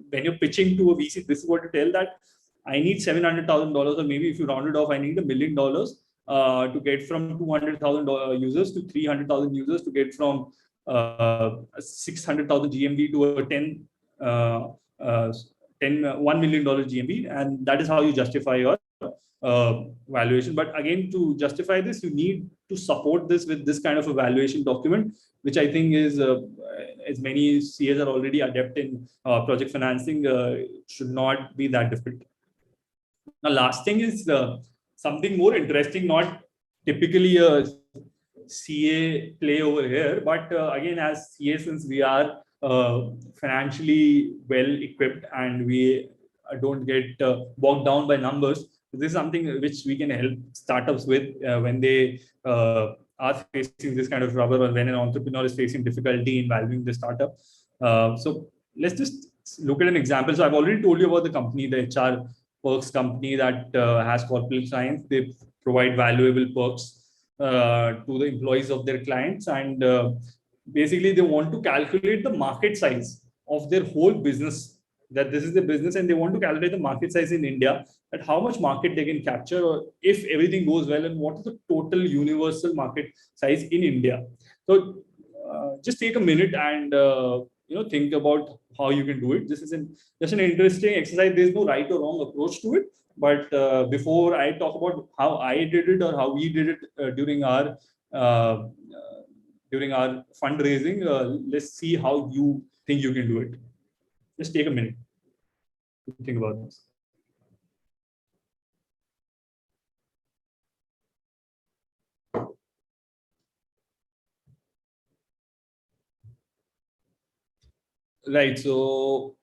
when you're pitching to a VC, this is what you tell, that I need $700,000, or maybe if you round it off, I need $1 million to get from 200,000 users to 300,000 users, to get from 600,000 GMV to a $1 million GMV, and that is how you justify your valuation. But again, to justify this, you need to support this with this kind of a valuation document, which I think is, as many CAs are already adept in project financing, should not be that difficult. Now, last thing is something more interesting, not typically a CA play over here, but again, as CA, since we are financially well equipped and we don't get bogged down by numbers, this is something which we can help startups with when they are facing this kind of trouble, or when an entrepreneur is facing difficulty in valuing the startup. So let's just look at an example. So I've already told you about the company, the HR Perks company that has corporate clients. They provide valuable perks to the employees of their clients, and basically they want to calculate the market size of their whole business that this is the business and they want to calculate the market size in India, that how much market they can capture, or if everything goes well, and what is the total universal market size in India. So just take a minute and think about how you can do it. This is just an interesting exercise. There's no right or wrong approach to it. But before I talk about how I did it or how we did it during our fundraising, let's see how you think you can do it. Just take a minute to think about this. Right. So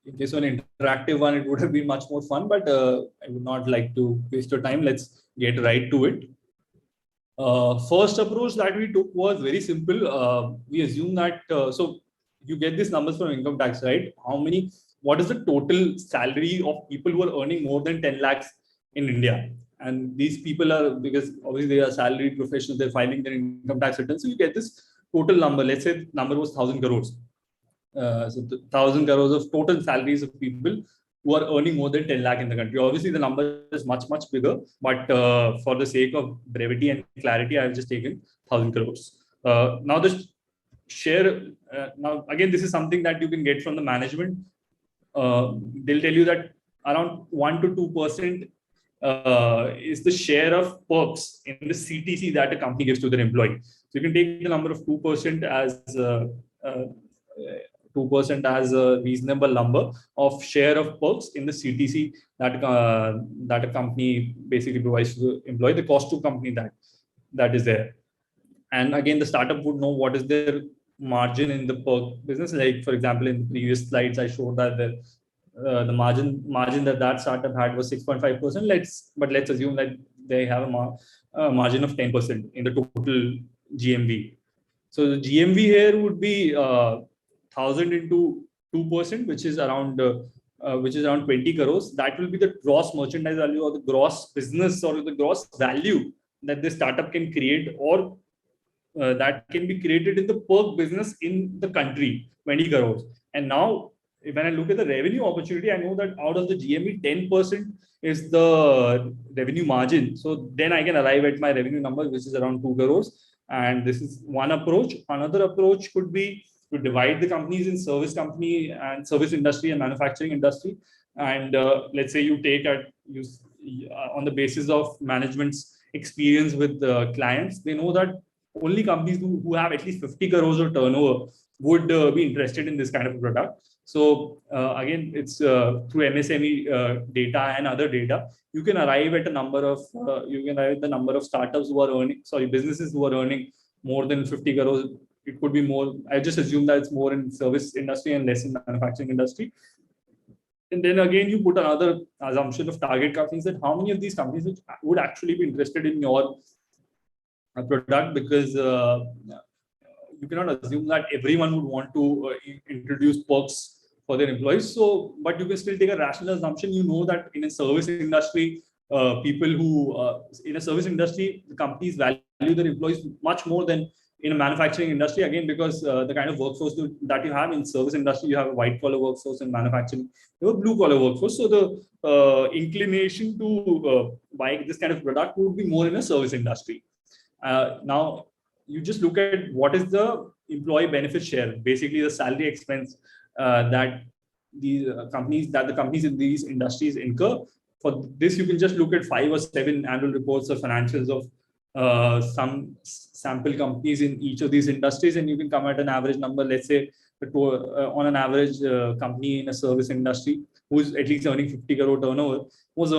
in case of an interactive one, it would have been much more fun, but I would not like to waste your time. Let's get right to it. First approach that we took was very simple. We assume that, so you get these numbers from income tax, right? What is the total salary of people who are earning more than 10 lakhs in India? And these people are, because obviously they are salaried professionals, they're filing their income tax returns. So you get this total number. Let's say the number was 1,000 crores. So 1,000 crores of total salaries of people who are earning more than 10 lakh in the country. Obviously, the number is much, much bigger, but for the sake of brevity and clarity, I've just taken 1,000 crores. Now the share, now again, this is something that you can get from the management. They'll tell you that around 1 to 2% is the share of perks in the CTC that a company gives to their employee. So you can take the number of 2% as 2% as a reasonable number of share of perks in the CTC that a company basically provides to the employee, the cost to company that is there. And again, the startup would know what is their margin in the perk business. Like, for example, in the previous slides, I showed that the margin that startup had was 6.5%. Let's assume that they have a margin of 10% in the total GMV. So the GMV here would be 1,000 into 2%, which is around 20 crores. That will be the gross merchandise value, or the gross business, or the gross value that the startup can create, or that can be created in the perk business in the country, 20 crores. And now, when I look at the revenue opportunity, I know that out of the GMV, 10% is the revenue margin. So then I can arrive at my revenue number, which is around 2 crores. And this is one approach. Another approach could be to divide the companies in service company and service industry and manufacturing industry. And let's say you take on the basis of management's experience with the clients, they know that only companies who have at least 50 crores of turnover would be interested in this kind of product. So again, it's through MSME data and other data, you can arrive at the number of startups who are businesses who are earning more than 50 crores. It could be more. I just assume that it's more in service industry and less in manufacturing industry. And then again, you put another assumption of target companies, that how many of these companies would actually be interested in your product, because you cannot assume that everyone would want to introduce perks for their employees. So, but you can still take a rational assumption. You know that in a service industry, the companies value their employees much more than in a manufacturing industry, again, because the kind of workforce that you have in service industry, you have a white collar workforce. In manufacturing, you have a blue collar workforce. So the inclination to buy this kind of product would be more in a service industry. Now, you just look at what is the employee benefit share, basically the salary expense that the companies in these industries incur. For this, you can just look at 5 or 7 annual reports or financials of some sample companies in each of these industries, and you can come at an average number. Let's say on an average company in a service industry who's at least earning 50 crore turnover was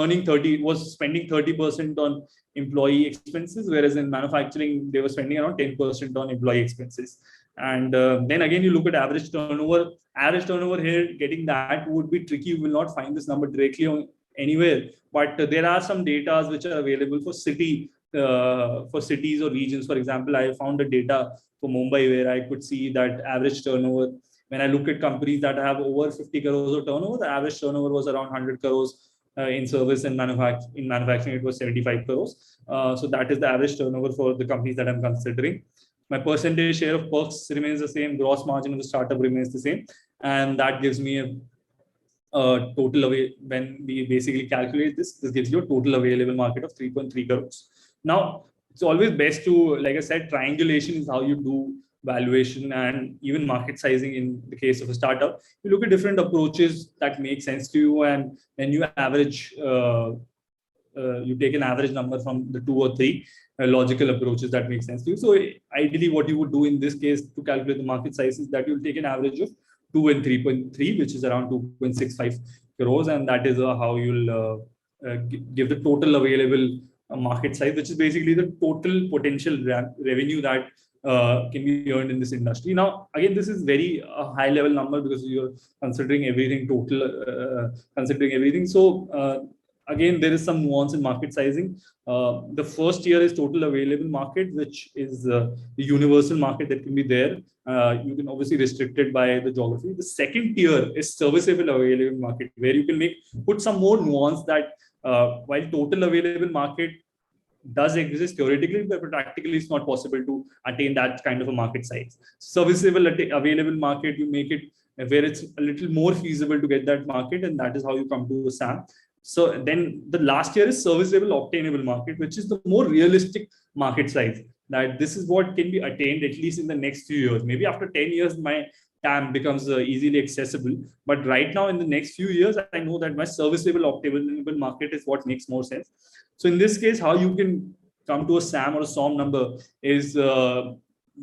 spending 30% on employee expenses, whereas in manufacturing they were spending around 10% on employee expenses. And then again, you look at average turnover. Average turnover here, getting that would be tricky. You will not find this number directly anywhere, but there are some data which are available for cities or regions. For example, I found the data for Mumbai, where I could see that average turnover, when I look at companies that have over 50 crores of turnover, the average turnover was around 100 crores. In service and manufacturing, it was 75 crores. So that is the average turnover for the companies that I'm considering. My percentage share of perks remains the same. Gross margin of the startup remains the same. and that gives me a total when we basically calculate this gives you a total available market of 3.3 crores. Now, it's always best to, like I said, triangulation is how you do valuation and even market sizing in the case of a startup. You look at different approaches that make sense to you, and then you average, you take an average number from the 2 or 3 logical approaches that make sense to you. So ideally, what you would do in this case to calculate the market size is that you'll take an average of 2 and 3.3, which is around 2.65 crores, and that is how you'll give the total available market size, which is basically the total potential revenue that can be earned in this industry. Now, again, this is very high level number because you're considering everything considering everything. So again, there is some nuance in market sizing. The first tier is total available market, which is the universal market that can be there. You can obviously restrict it by the geography. The second tier is serviceable available market, where you can put some more nuance that while total available market does exist theoretically, but practically it's not possible to attain that kind of a market size. Serviceable available market, you make it where it's a little more feasible to get that market, and that is how you come to a SAM. So then the last tier is serviceable obtainable market, which is the more realistic market size, that this is what can be attained at least in the next few years. Maybe after 10 years, my TAM becomes easily accessible. But right now, in the next few years, I know that my serviceable obtainable market is what makes more sense. So in this case, how you can come to a SAM or a SOM number is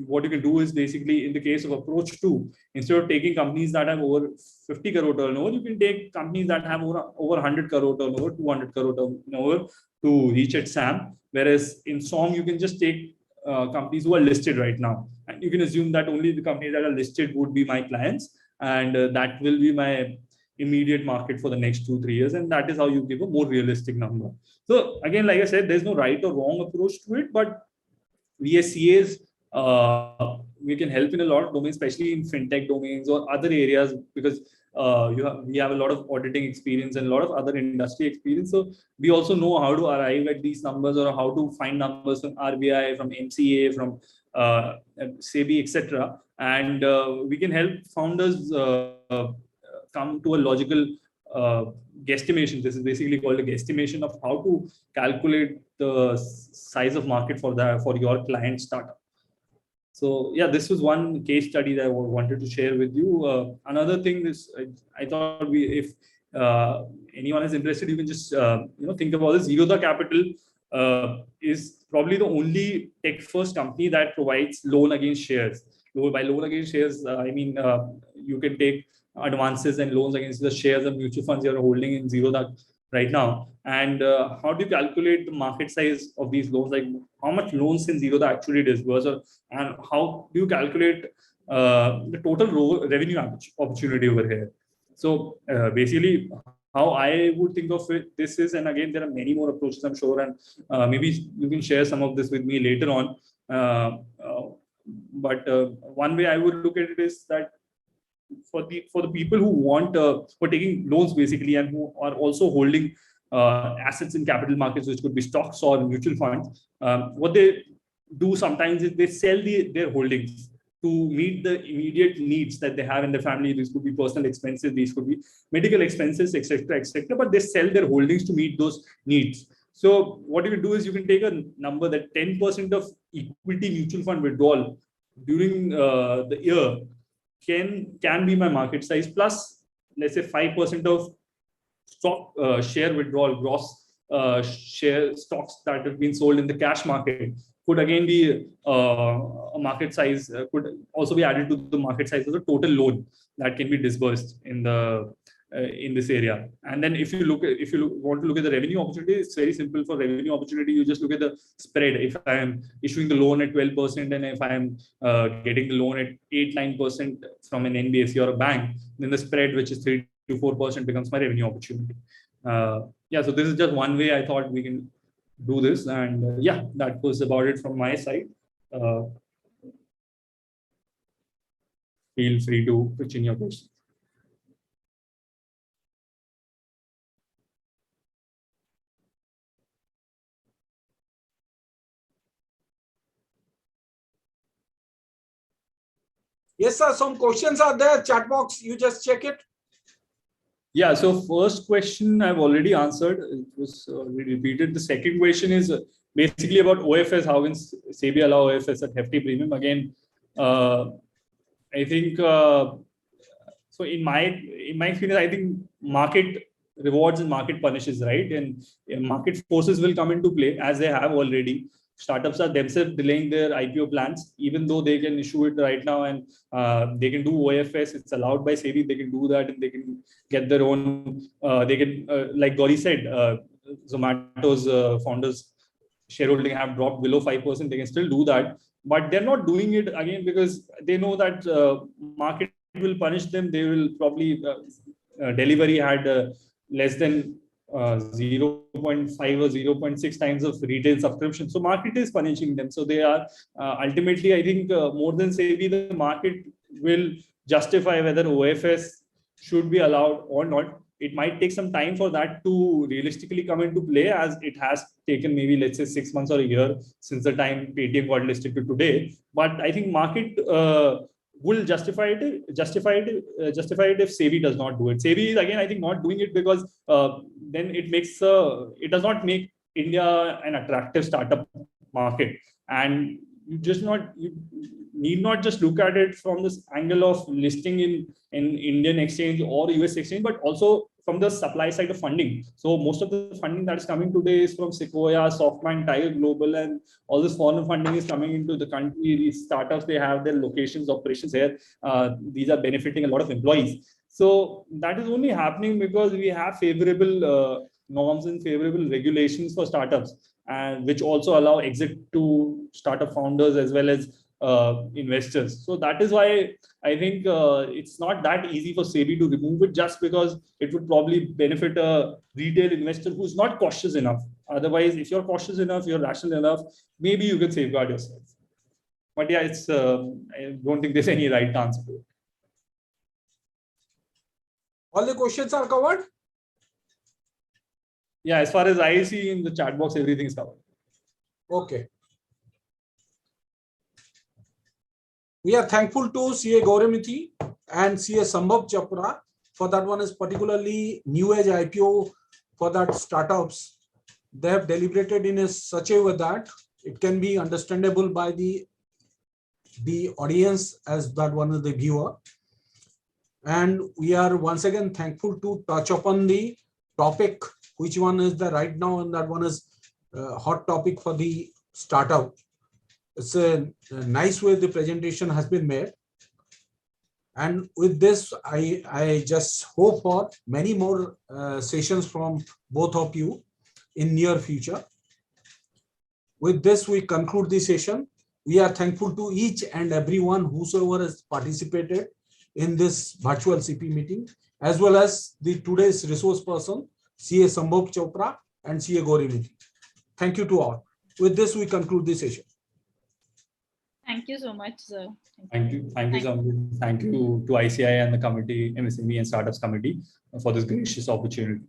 what you can do is basically, in the case of approach 2, instead of taking companies that have over 50 crore turnover, you can take companies that have over 100 crore turnover, 200 crore turnover to reach at SAM. Whereas in SOM, you can just take companies who are listed right now. And you can assume that only the companies that are listed would be my clients. And that will be my immediate market for the next 2-3 years. And that is how you give a more realistic number. So again, like I said, there's no right or wrong approach to it, but we as CAs, we can help in a lot of domains, especially in fintech domains or other areas, because we have a lot of auditing experience and a lot of other industry experience. So we also know how to arrive at these numbers, or how to find numbers from RBI, from MCA, from SEBI, etc. And we can help founders come to a logical guesstimation. This is basically called a guesstimation of how to calculate the size of market for your client startup. So yeah, this was one case study that I wanted to share with you. Another thing is, I thought if anyone is interested, you can just think about this. Zerodha Capital is probably the only tech-first company that provides loan against shares. By loan against shares, I mean you can take advances and loans against the shares of mutual funds you're holding in Zerodha right now. And how do you calculate the market size of these loans? Like how much loans can Zerodha actually disburse, and how do you calculate the total revenue opportunity over here? So basically, how I would think of it, this is, and again, there are many more approaches, I'm sure, and maybe you can share some of this with me later on. But one way I would look at it is that for the people who want who are taking loans basically, and who are also holding assets in capital markets, which could be stocks or mutual funds, what they do sometimes is they sell their holdings to meet the immediate needs that they have in their family. These could be personal expenses, these could be medical expenses, etc., etc. But they sell their holdings to meet those needs. So what you can do is you can take a number that 10% of equity mutual fund withdrawal during the year can be my market size, plus let's say 5% of stock share withdrawal, gross share stocks that have been sold in the cash market could again be a market size, could also be added to the market size of the total loan that can be disbursed in this area. And then if you want to look at the revenue opportunity, it's very simple. For revenue opportunity, you just look at the spread. If I am issuing the loan at 12%, and if I am getting the loan at 8-9% from an NBFC or a bank, then the spread, which is 3 to 4%, becomes my revenue opportunity. Yeah, so this is just one way I thought we can do this. And yeah, that was about it from my side. Feel free to pitch in your questions. Yes, sir. Some questions are there. Chat box. You just check it. Yeah, so first question I've already answered. It was repeated. The second question is basically about OFS. How can SEBI allow OFS at hefty premium? Again, I think so. In my experience, I think market rewards and market punishes, right? And market forces will come into play as they have already. Startups are themselves delaying their IPO plans, even though they can issue it right now and they can do OFS. It's allowed by SEBI. They can do that and they can get their own. They can, like Gauri said, Zomato's founders shareholding have dropped below 5%. They can still do that, but they're not doing it again because they know that market will punish them. They will probably Delivery had less than 0.5 or 0.6 times of retail subscription. So market is punishing them. So they are ultimately, I think, more than SEBI, the market will justify whether OFS should be allowed or not. It might take some time for that to realistically come into play, as it has taken maybe, let's say, 6 months or a year since the time Paytm got listed to today. But I think market will justify it if SEBI does not do it. SEBI is, again, I think, not doing it because then it makes it does not make India an attractive startup market. And you need not just look at it from this angle of listing in Indian exchange or US exchange, but also from the supply side of funding. So most of the funding that is coming today is from Sequoia, SoftBank, Tiger Global, and all this foreign funding is coming into the country. These startups, they have their locations, operations here. These are benefiting a lot of employees. So that is only happening because we have favorable norms and favorable regulations for startups, and which also allow exit to startup founders as well as investors. So that is why I think it's not that easy for SEBI to remove it, just because it would probably benefit a retail investor who's not cautious enough. Otherwise, if you're cautious enough, you're rational enough, maybe you can safeguard yourself. But yeah, it's I don't think there's any right answer to it. All the questions are covered? Yeah, as far as I see in the chat box, everything is covered. Okay. We are thankful to CA Gauramithi and CA Sambhav Chopra for that. One is particularly new age IPO for that startups. They have deliberated in such a way that it can be understandable by the audience as that one is the viewer. And we are once again thankful to touch upon the topic, which one is the right now, and that one is hot topic for the startup. It's a nice way the presentation has been made. And with this, I just hope for many more sessions from both of you in near future. With this, we conclude the session. We are thankful to each and everyone whosoever has participated in this virtual CP meeting, as well as the today's resource person, CA Sambhav Chopra and CA Gauramithi. Thank you to all. With this, we conclude the session. Thank you so much, sir. Thank you. Thank you, Samrit. Thank you to ICI and the committee, MSME and Startups Committee, for this gracious opportunity.